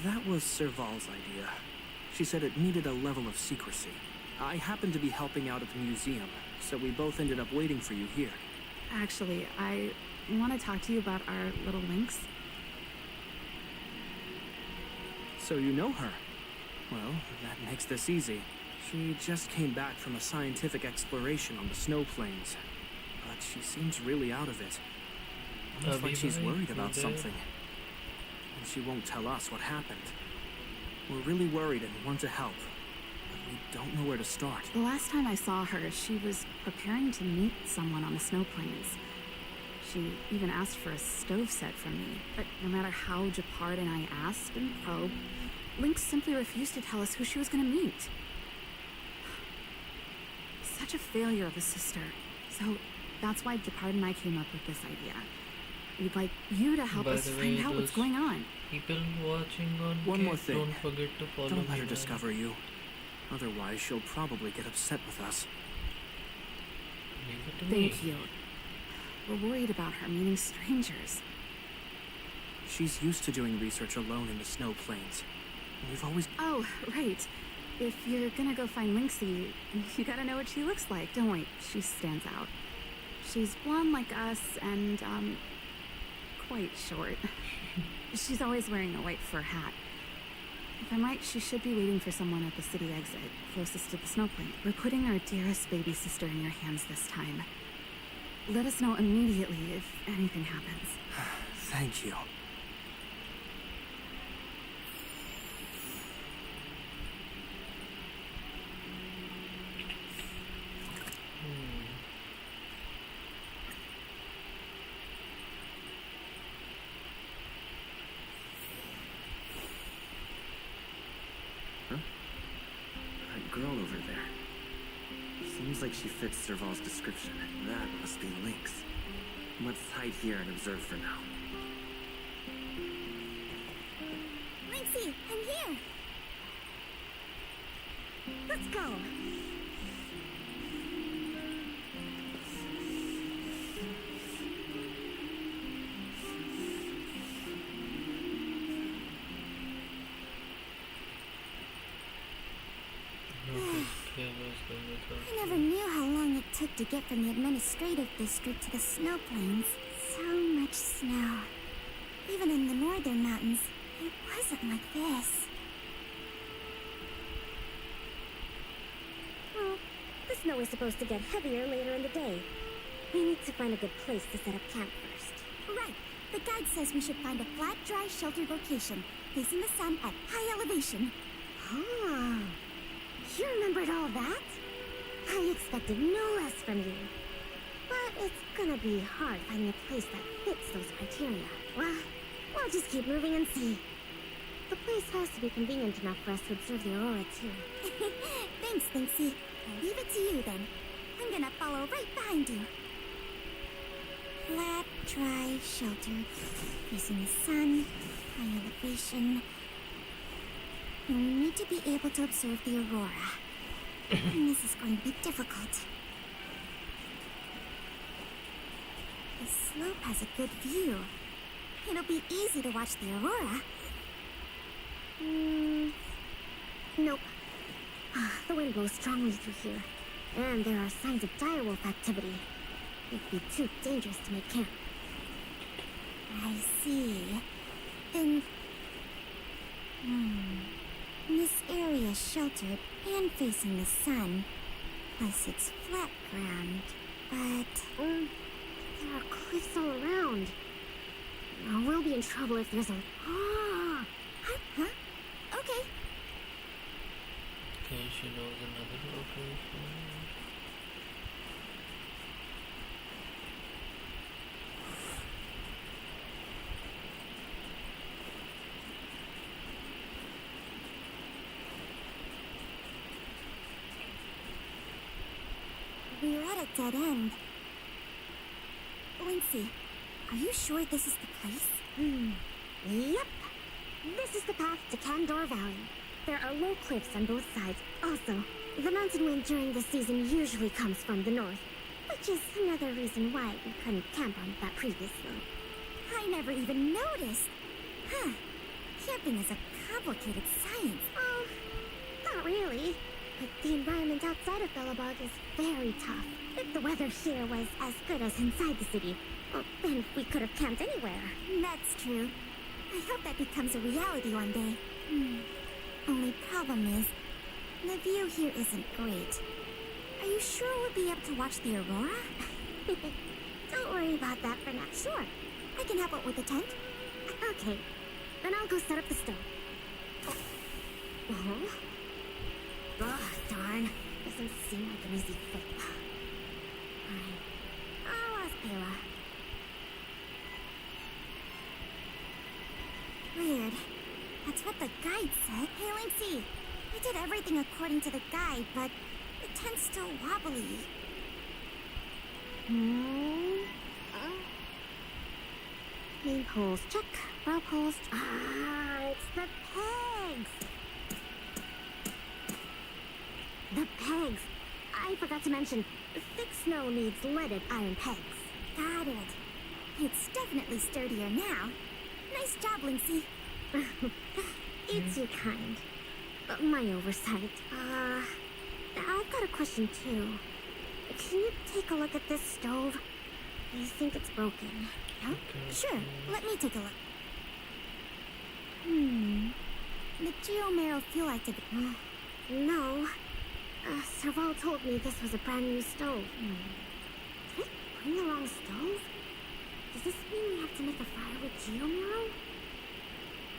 That was Serval's idea. She said it needed a level of secrecy. I happened to be helping out at the museum, so we both ended up waiting for you here. Actually, I want to talk to you about our little lynx. So you know her? Well, that makes this easy. She just came back from a scientific exploration on the snow plains. But she seems really out of it. Almost like she's worried about something. And she won't tell us what happened. We're really worried and want to help, but we don't know where to start. The last time I saw her, she was preparing to meet someone on the snow plains. She even asked for a stove set from me, but no matter how Japard and I asked and probed, Lynx simply refused to tell us who she was going to meet. Such a failure of a sister. So that's why Japard and I came up with this idea. We'd like you to help us find out what's going on. People watching on One more thing. Don't forget to follow Don't let her me, discover you. Otherwise, she'll probably get upset with us. Leave it to me. Thank you. We're worried about her meeting strangers. She's used to doing research alone in the snow plains. We've always... Oh, right. If you're gonna go find Lynxie, you gotta know what she looks like. Don't worry, she stands out. She's blonde like us and, quite short. She's always wearing a white fur hat. If I'm right, she should be waiting for someone at the city exit, closest to the snow plain. We're putting our dearest baby sister in your hands this time. Let us know immediately if anything happens. Thank you. girl over there. Seems like she fits Serval's description. That must be Lynx. Let's hide here and observe for now. Lynxie, I'm here! Let's go! I never knew how long it took to get from the administrative district to the snow plains. So much snow. Even in the northern mountains, it wasn't like this. Well, the snow is supposed to get heavier later in the day. We need to find a good place to set up camp first. Right. The guide says we should find a flat, dry, sheltered location, facing the sun at high elevation. Oh, you remembered all that? I expected no less from you. But it's gonna be hard finding a place that fits those criteria. Well, we'll just keep moving and see. The place has to be convenient enough for us to observe the aurora, too. Thanks, Lynxie. I'll leave it to you, then. I'm gonna follow right behind you. Flat, dry, sheltered, facing the sun, high elevation. And we need to be able to observe the aurora. And this is going to be difficult. The slope has a good view. It'll be easy to watch the aurora. Nope. The wind blows strongly through here, and there are signs of direwolf activity. It'd be too dangerous to make camp. I see. Then... This area is sheltered and facing the sun. Plus it's flat ground. But... there are cliffs all around. We'll be in trouble if there's a... Huh? Okay. Okay, she knows another location. We're at a dead end. Lynxie, are you sure this is the place? Yep. This is the path to Candor Valley. There are low cliffs on both sides. Also, the mountain wind during the season usually comes from the north, which is another reason why we couldn't camp on that previous slope. I never even noticed. Huh. Camping is a complicated science. Oh, not really. But the environment outside of Bellabog is very tough. If the weather here was as good as inside the city, well, then we could have camped anywhere. That's true. I hope that becomes a reality one day. Only problem is, the view here isn't great. Are you sure we'll be able to watch the aurora? Don't worry about that for now. Sure. I can help out with the tent. Okay. Then I'll go set up the stove. Oh, darn. Doesn't seem like an easy fit. Fine. I'll ask Bella. Weird. That's what the guide said. Hey, Lynxie. I did everything according to the guide, but the tent's still wobbly. Main poles, check. Row poles. It's the pegs. The pegs. I forgot to mention, thick snow needs leaded iron pegs. Got it. It's definitely sturdier now. Nice job, Lynxie. It's your kind. My oversight. I've got a question too. Can you take a look at this stove? I think it's broken. Huh? Sure, let me take a look. The geomarrow fuel activity. No. Serval told me this was a brand new stove. Did I bring the wrong stove? Does this mean we have to make a fire with geomarrow?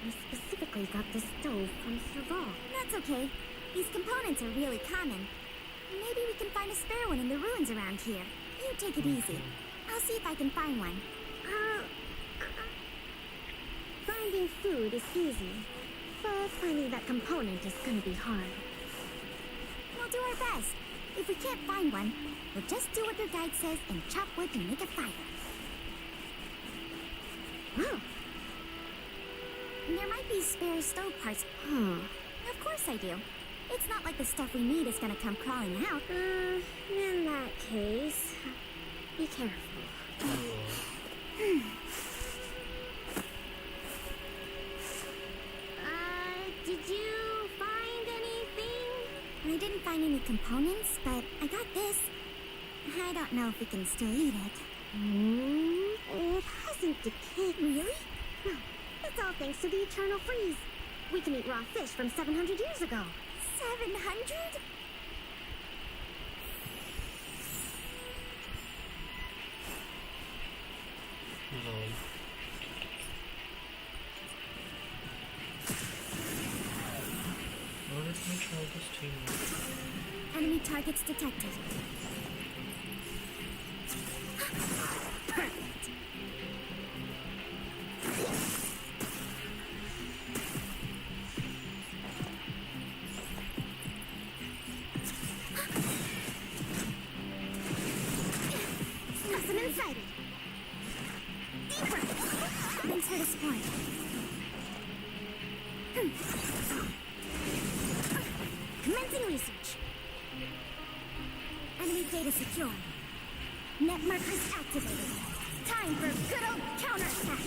I specifically got this stove from Serval. That's okay. These components are really common. Maybe we can find a spare one in the ruins around here. You take it easy. I'll see if I can find one. Finding food is easy, but finding that component is gonna be hard. do our best. If we can't find one, we'll just do what your guide says and chop wood to make a fire. Wow. There might be spare stove parts. Of course I do. It's not like the stuff we need is gonna come crawling out. In that case, be careful. Did you find anything? I didn't find any components, but I got this. I don't know if we can still eat it. It hasn't decayed. Really? Well, it's all thanks to the eternal freeze. We can eat raw fish from 700 years ago. 700? Lol. Now let me try this team. Enemy targets detected. Perfect. Specimen sighted. Deeper. Thanks for the support. Commencing research. Enemy data secure. Net markers activated. Time for a good old counterattack.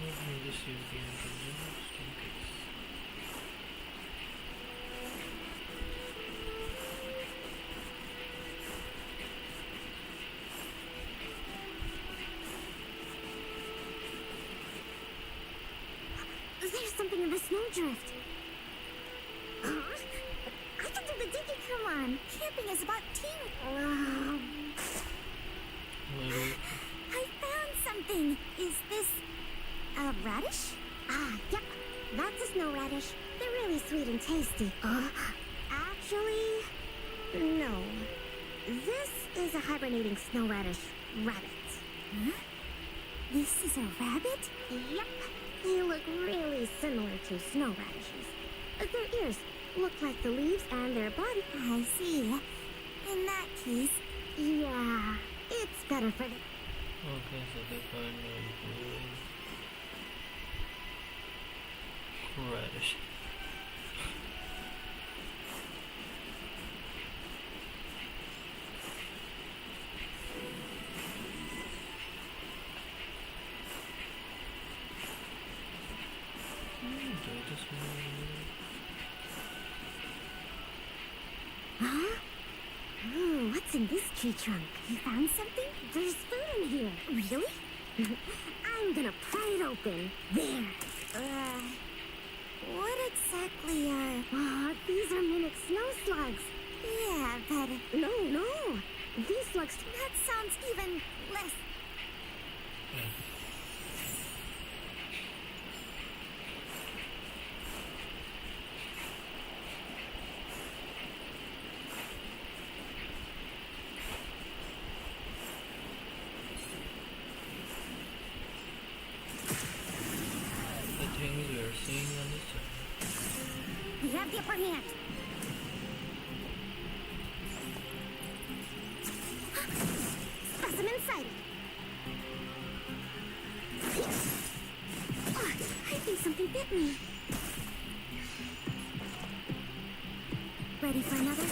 Let me just use the engine just in case. There's something in the snowdrift. I can do the digging. Come on. Camping is about team. I found something. Is this a radish? Yep. That's a snow radish. They're really sweet and tasty. Actually, no. This is a hibernating snow radish rabbit. Huh? This is a rabbit? Yep. They look really similar to snow radishes. Their ears look like the leaves and their body. I see. In that case, yeah, it's better for them. Okay, so they find radish. Huh? Ooh, what's in this tree trunk? You found something? There's food in here. Really? I'm gonna pry it open. There. What exactly are... Oh, these are mimic snow slugs. Yeah, but... No. These slugs... That sounds even less... The things we are seeing on this channel. We have the upper hand. Specimen sighted. Oh, I think something bit me. Ready for another?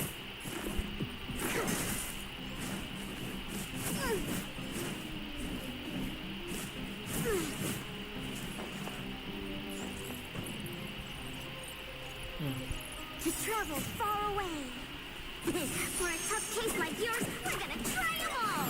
To travel far away. For a tough case like yours, we're gonna try them all.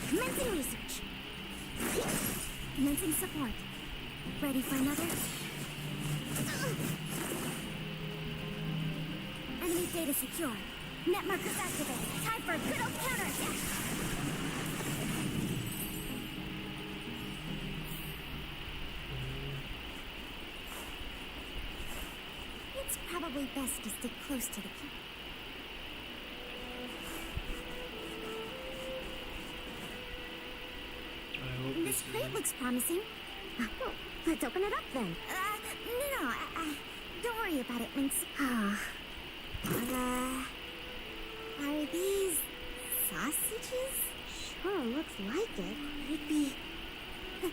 Commencing research. Commencing support. Ready for another? Enemy data secure. Net markers activate. Time for a good old counterattack. It's probably best to stick close to the key. I hope This crate looks promising. Well, let's open it up then. No. Don't worry about it, Lynx. Are these sausages? Sure looks like it. Could it be the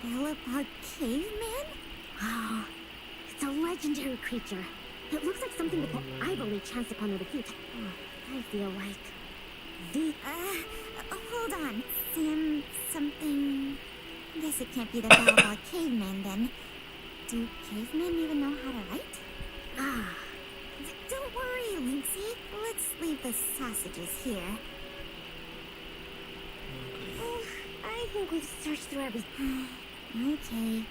Bellabog caveman? Oh, it's a legendary creature. It looks like something that Ivory chanced upon with a few times. I feel like the... hold on. Sam something... Guess it can't be the Bellabog caveman then. Do cavemen even know how to write? Don't worry, Lynxie. Let's leave the sausages here. I think we've searched through everything. Okay.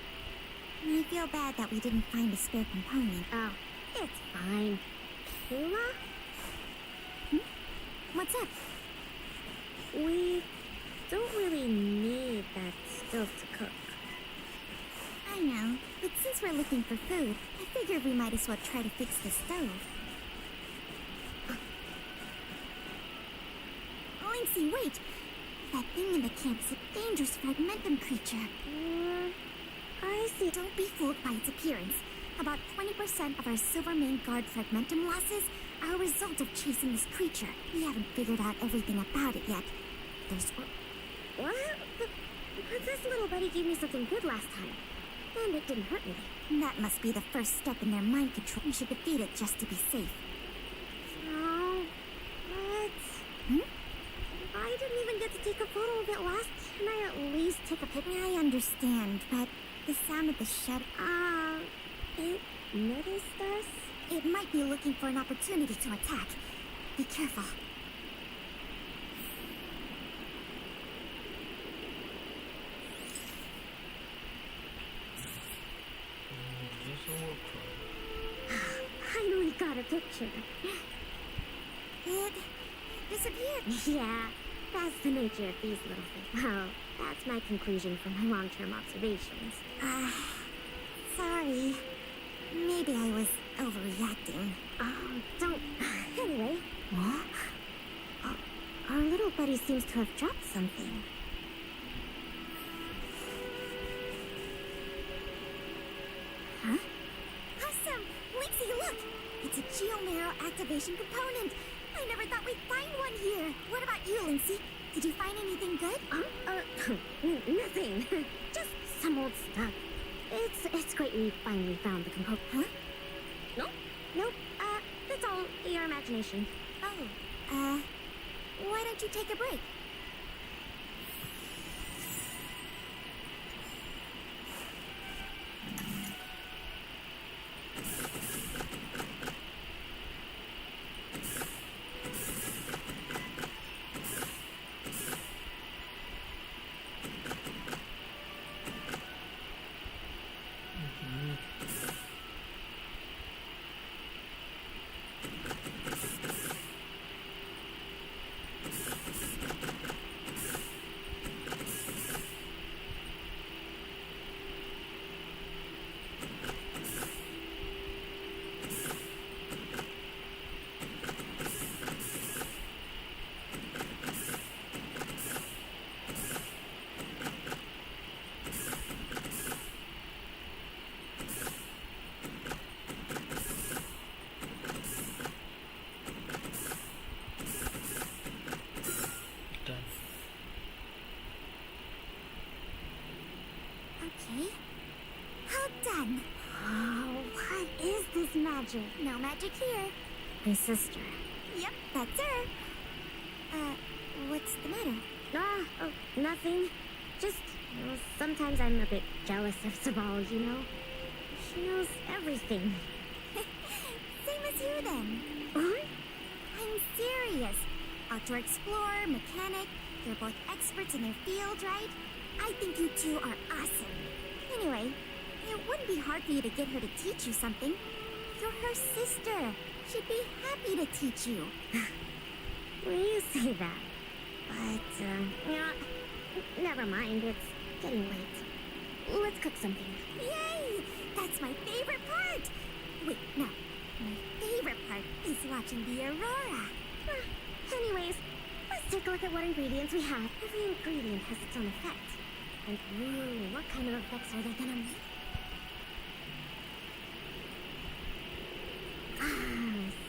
I feel bad that we didn't find a spare component. Oh, it's fine. Kayla? What's up? We don't really need that stove to cook. I know, but since we're looking for food, I figured we might as well try to fix the stove. Lynxie, wait! That thing in the camp is a dangerous fragmentum creature. I see. Don't be fooled by its appearance. About 20% of our Silvermane Guard fragmentum losses are a result of chasing this creature. We haven't figured out everything about it yet. There's... What? This little buddy gave me something good last time. And it didn't hurt me. That must be the first step in their mind control. We should defeat it just to be safe. Oh, but... I didn't even get to take a photo of it last. Can I at least take a picture? I understand, but the sound of the shed... it noticed us? It might be looking for an opportunity to attack. Be careful. Finally got a picture. It disappeared. Yeah, that's the nature of these little things. Well, that's my conclusion from my long-term observations. Sorry. Maybe I was overreacting. Don't... Anyway. What? Our little buddy seems to have dropped something. Huh? Awesome! Lynxie, look! It's a Geomarrow activation component! I never thought we'd find one here! What about you, Lynxie? Did you find anything good? Nothing. Just some old stuff. It's great we finally found the component. Huh? Nope. That's all your imagination. Oh, why don't you take a break? Done. Oh, what is this magic? No magic here. My sister. Yep, that's her. What's the matter? Nothing. Just, sometimes I'm a bit jealous of Sabal, you know? She knows everything. Same as you then. Huh? I'm serious. Outdoor explorer, mechanic, they're both experts in their field, right? I think you two are awesome. Anyway, it wouldn't be hard for you to get her to teach you something. You're her sister. She'd be happy to teach you. Well, you say that. But, never mind. It's getting late. Let's cook something. Yay! That's my favorite part! Wait, no. My favorite part is watching the aurora. Anyways, let's take a look at what ingredients we have. Every ingredient has its own effect. And ooh, what kind of effects are they gonna make?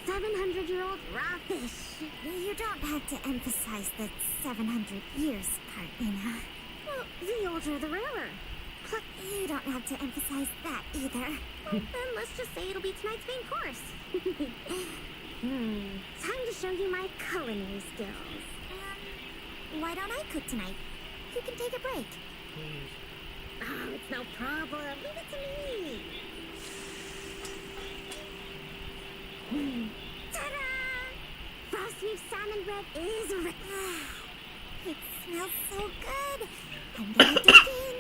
700-year-old raw fish. You don't have to emphasize the 700 years part, you know. Well, the older the rarer. But you don't have to emphasize that either. Well, then let's just say it'll be tonight's main course. Time to show you my culinary skills. Why don't I cook tonight? You can take a break. Oh, it's no problem. Leave it to me. Ta-da! Frost beef salmon bread is ready. It smells so good. I'm gonna dig in.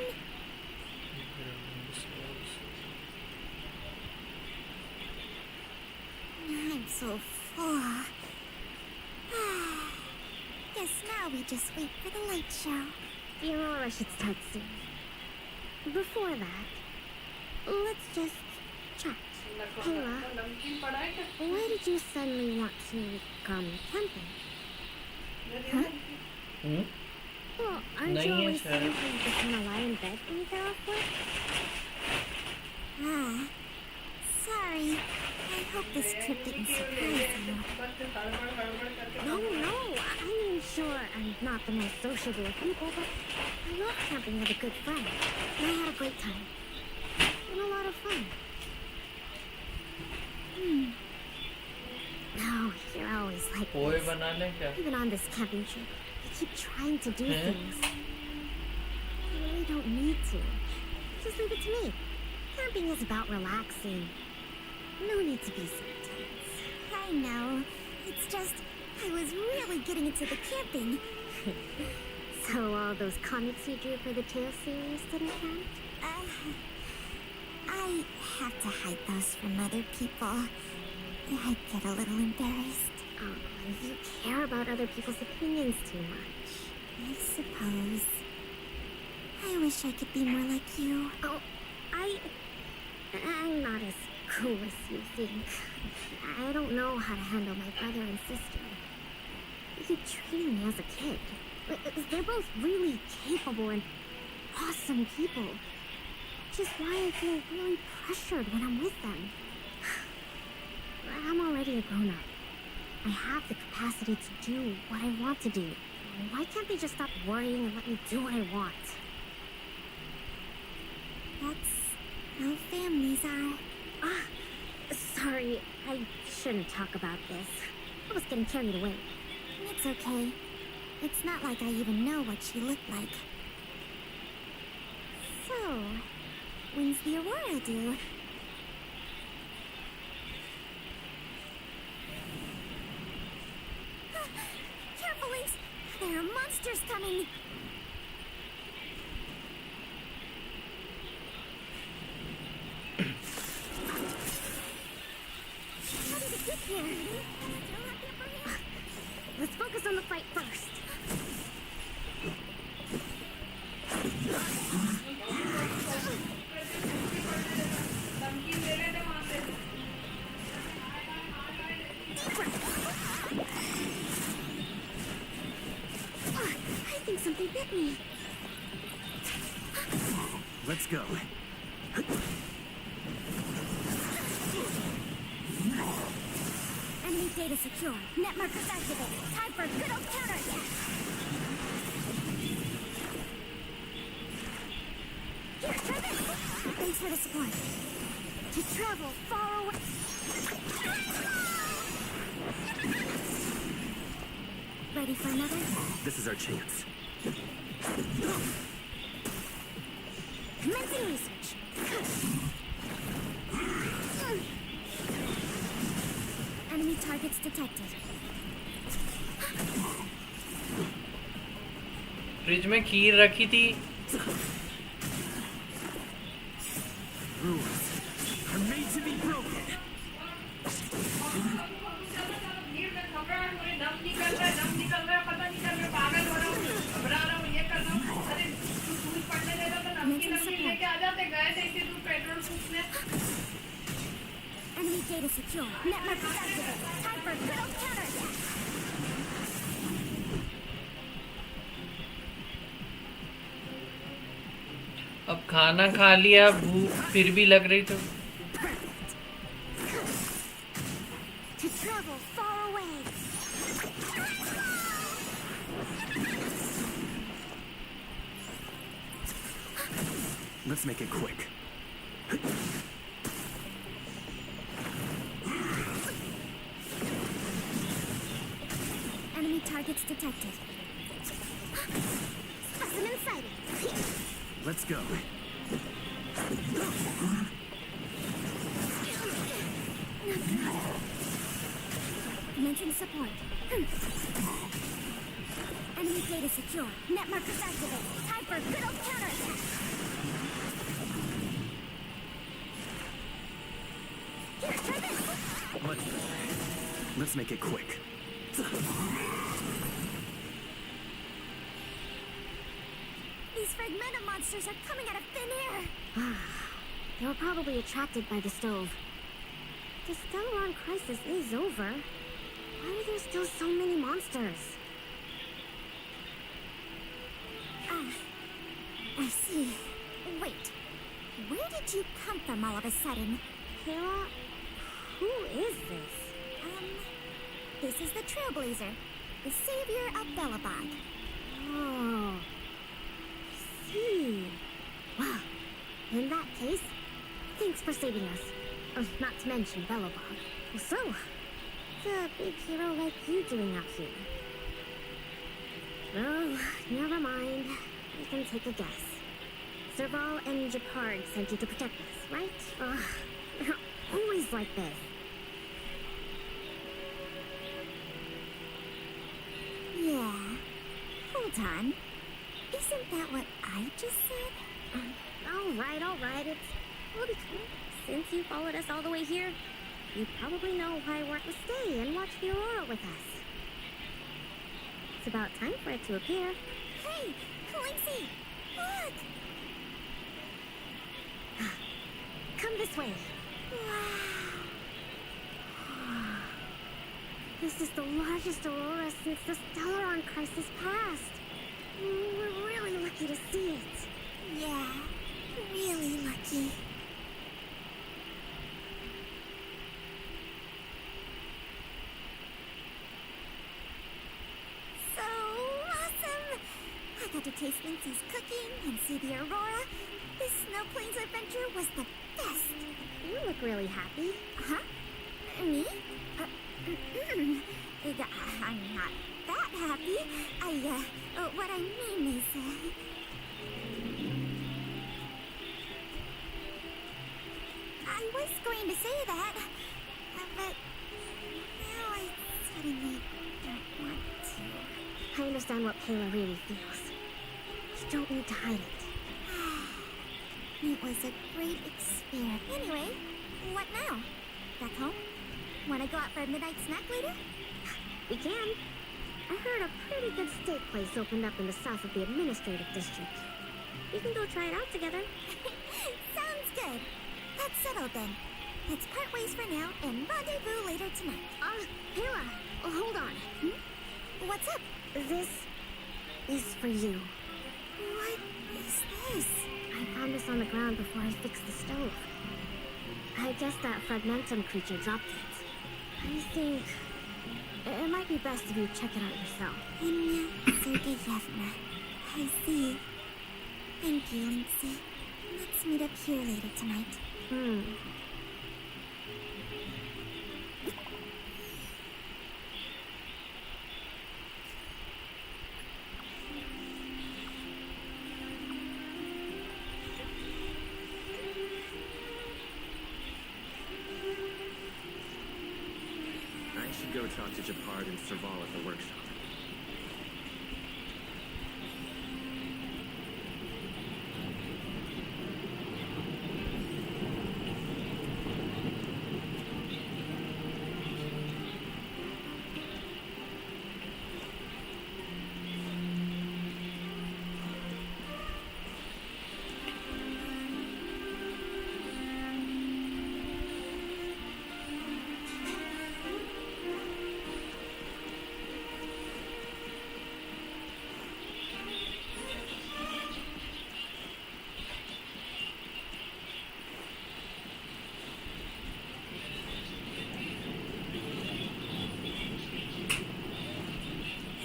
I'm so full. Guess now we just wait for the light show. The aurora should start soon. Before that, let's just chat. Kayla, why did you suddenly want to come camping? Hmm? Well, aren't you नहीं है always शायद। thinking just gonna lie in bed when you get off work? Sorry. I hope this trip didn't surprise you. No, I mean, sure, I'm not the most sociable of people, but I love camping with a good friend. And I had a great time. And a lot of fun. Oh, you're always like pohe this. बना लें क्या? Even on this camping trip, you keep trying to do things. You really don't need to. Just leave it to me. Camping is about relaxing. No need to be so tense. I know. It's just, I was really getting into the camping. So all those comics you drew for the Tale series didn't count? I have to hide those from other people. I get a little embarrassed. Oh, you care about other people's opinions too much. I suppose. I wish I could be more like you. Oh, I'm not as cool as you think. I don't know how to handle my brother and sister. You treated me as a kid. They're both really capable and awesome people. Which is why I feel really pressured when I'm with them. I'm already a grown-up. I have the capacity to do what I want to do. Why can't they just stop worrying and let me do what I want? That's how families are. Sorry, I shouldn't talk about this. I was getting carried away. It's okay. It's not like I even know what she looked like. So, when's the aurora due? Careful, Lynx! There are monsters coming! How did it get here? Let's focus on the fight first. I think something bit me. Let's go. Enemy data secure. Net markers activated. Time for a good old counterattack. Here, try this. Thanks for the support. To travel far away. Ready for another? This is our chance. Commencing research. Enemy targets detected. Fridge में खीर रखी थी। Rules are made to be broken. secure. Network is activated. Time for good old counterattack. अब खाना खा लिया, भूख फिर भी लग रही तो To travel far away. Let's make it quick. Enemy targets detected. Specimen sighted. Let's go. Commencing support. Enemy data secure. Net markers activated. Time for good old counterattack. Here, try this. Much better. Let's make it quick. These fragmentum monsters are coming out of thin air. They were probably attracted by the stove. The Stellar crisis is over. Why are there still so many monsters? I see. Wait. Where did you come from all of a sudden? Kayla? Who is this? This is the Trailblazer, the savior of Belobog. Oh. I see. Well, in that case, thanks for saving us. Not to mention Belobog. So, what's a big hero like you doing out here? Oh, never mind. I can take a guess. Serval and Japard sent you to protect us, right? They're always like this. Yeah. Hold on. Isn't that what I just said? All right. It's well because since you followed us all the way here, you probably know why I want to stay and watch the aurora with us. It's about time for it to appear. Hey, Linksy! Look! Come this way. Wow. This is the largest aurora since the Stellaron crisis passed. We're really lucky to see it. Yeah, really lucky. So awesome! I got to taste Lindsay's cooking and see the aurora. This Snow Plains adventure was the best. You look really happy. Huh? Me? I'm not that happy. What I mean is, I was going to say that, but now I suddenly don't want to. I understand what Kayla really feels. You don't need to hide it. It was a great experience. Anyway, what now? Back home? Wanna go out for a midnight snack later? We can. I heard a pretty good steak place opened up in the south of the administrative district. We can go try it out together. Sounds good. That's settled then. Let's part ways for now and rendezvous later tonight. Kayla, hold on. What's up? This is for you. What is this? I found this on the ground before I fixed the stove. I guess that fragmentum creature dropped it. I think it might be best if you check it out yourself. Anya Sergeyevna. I see. Thank you, Lindsay. Let's meet up here later tonight. I should go talk to Japard and Serval at the workshop.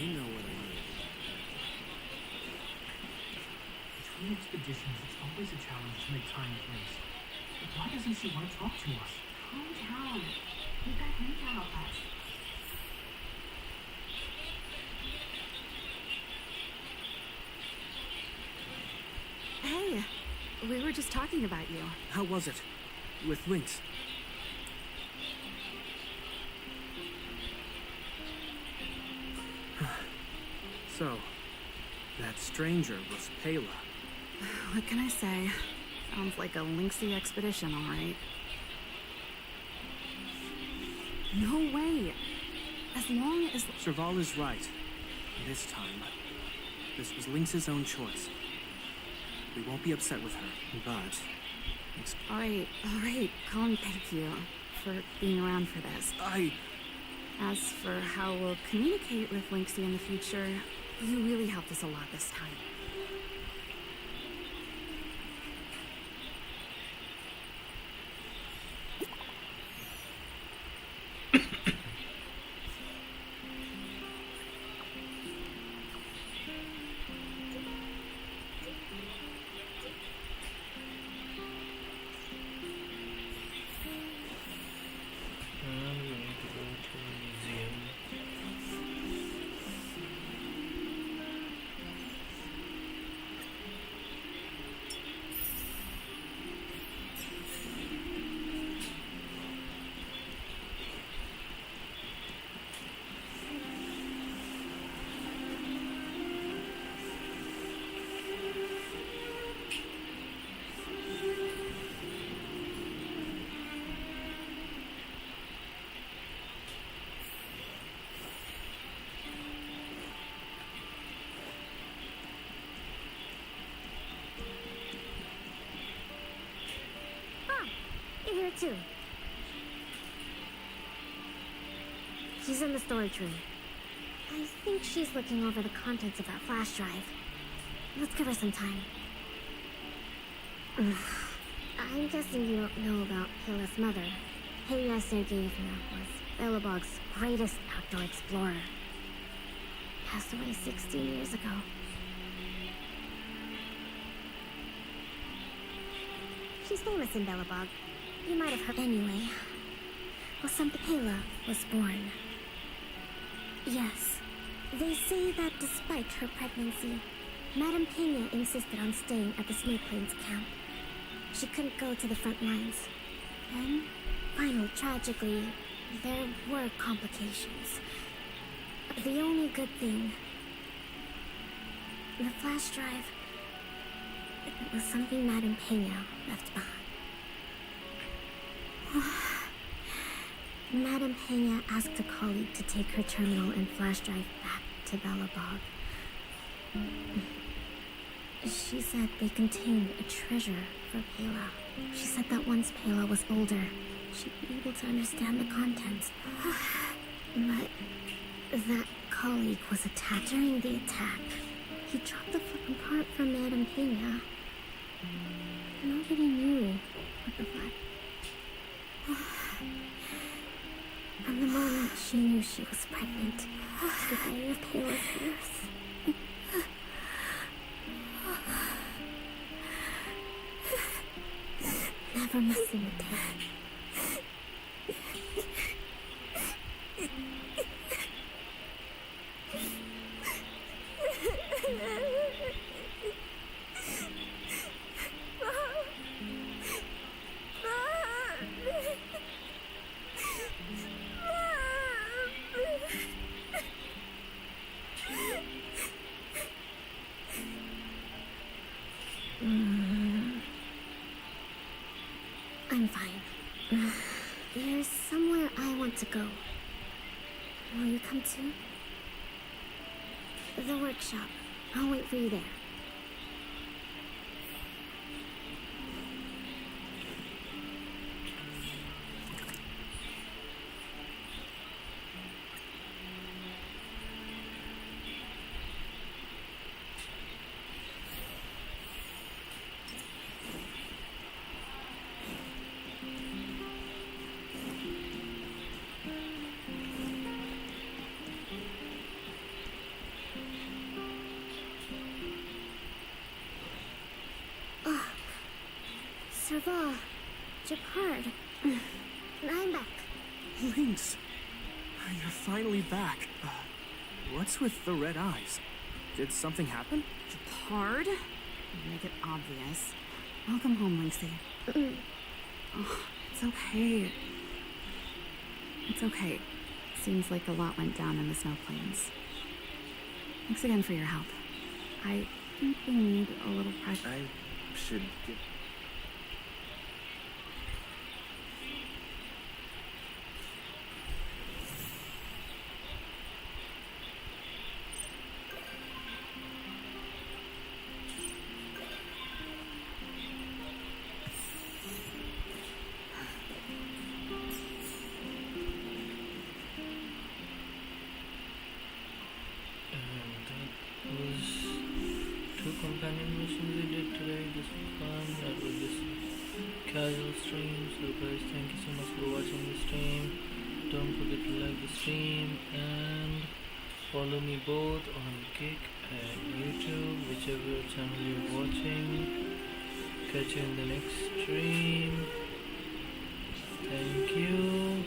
You know what I mean. Between expeditions, it's always a challenge to make time with Lynx. But why doesn't she want to talk to us? Calm down. We've got him to help us. Hey, we were just talking about you. How was it? With Lynx? So, that stranger was Payla. What can I say? Sounds like a lynxy expedition, all right. No way. As long as... Serval is right. This time, this was Lynx's own choice. We won't be upset with her, but... All right. Colin, thank you for being around for this. As for how we'll communicate with Lynxy in the future, you really helped us a lot this time. I'm going to go to the museum. You're here too. She's in the storage room. I think she's looking over the contents of that flash drive. Let's give her some time. I'm guessing you don't know about Payla's mother. Payla Sergeyevna was Belobog's greatest outdoor explorer. Passed away 16 years ago. She's famous in Belobog. You might have heard anyway. Well, some Payla was born. Yes. They say that despite her pregnancy, Madame Pena insisted on staying at the Snake Plains camp. She couldn't go to the front lines. Then, finally, tragically, there were complications. The only good thing... the flash drive... it was something Madame Pena left behind. Madame Pena asked a colleague to take her terminal and flash drive back to Belobog. She said they contained a treasure for Payla. She said that once Payla was older, she'd be able to understand the contents. But that colleague was attacked. During the attack, he dropped the flipping part from Madame Pena. Nobody knew what the fuck. From the moment she knew she was pregnant to the day of Payla's birth. Never missing a day. I'm fine. There's somewhere I want to go. Will you come too? The workshop. I'll wait for you there. Bravo. Japard. I'm back. Lynx! You're finally back. What's with the red eyes? Did something happen? Hard? Make it obvious. Welcome home, Lynxie. Oh, it's okay. It's okay. Seems like a lot went down in the snow plains. Thanks again for your help. I think we need a little pressure. I should get... Companion missions we did today, this was fun. That was just casual stream. So guys, thank you so much for watching the stream. Don't forget to like the stream and follow me both on Kick and YouTube, whichever channel you're watching. Catch you in the next stream. Thank you.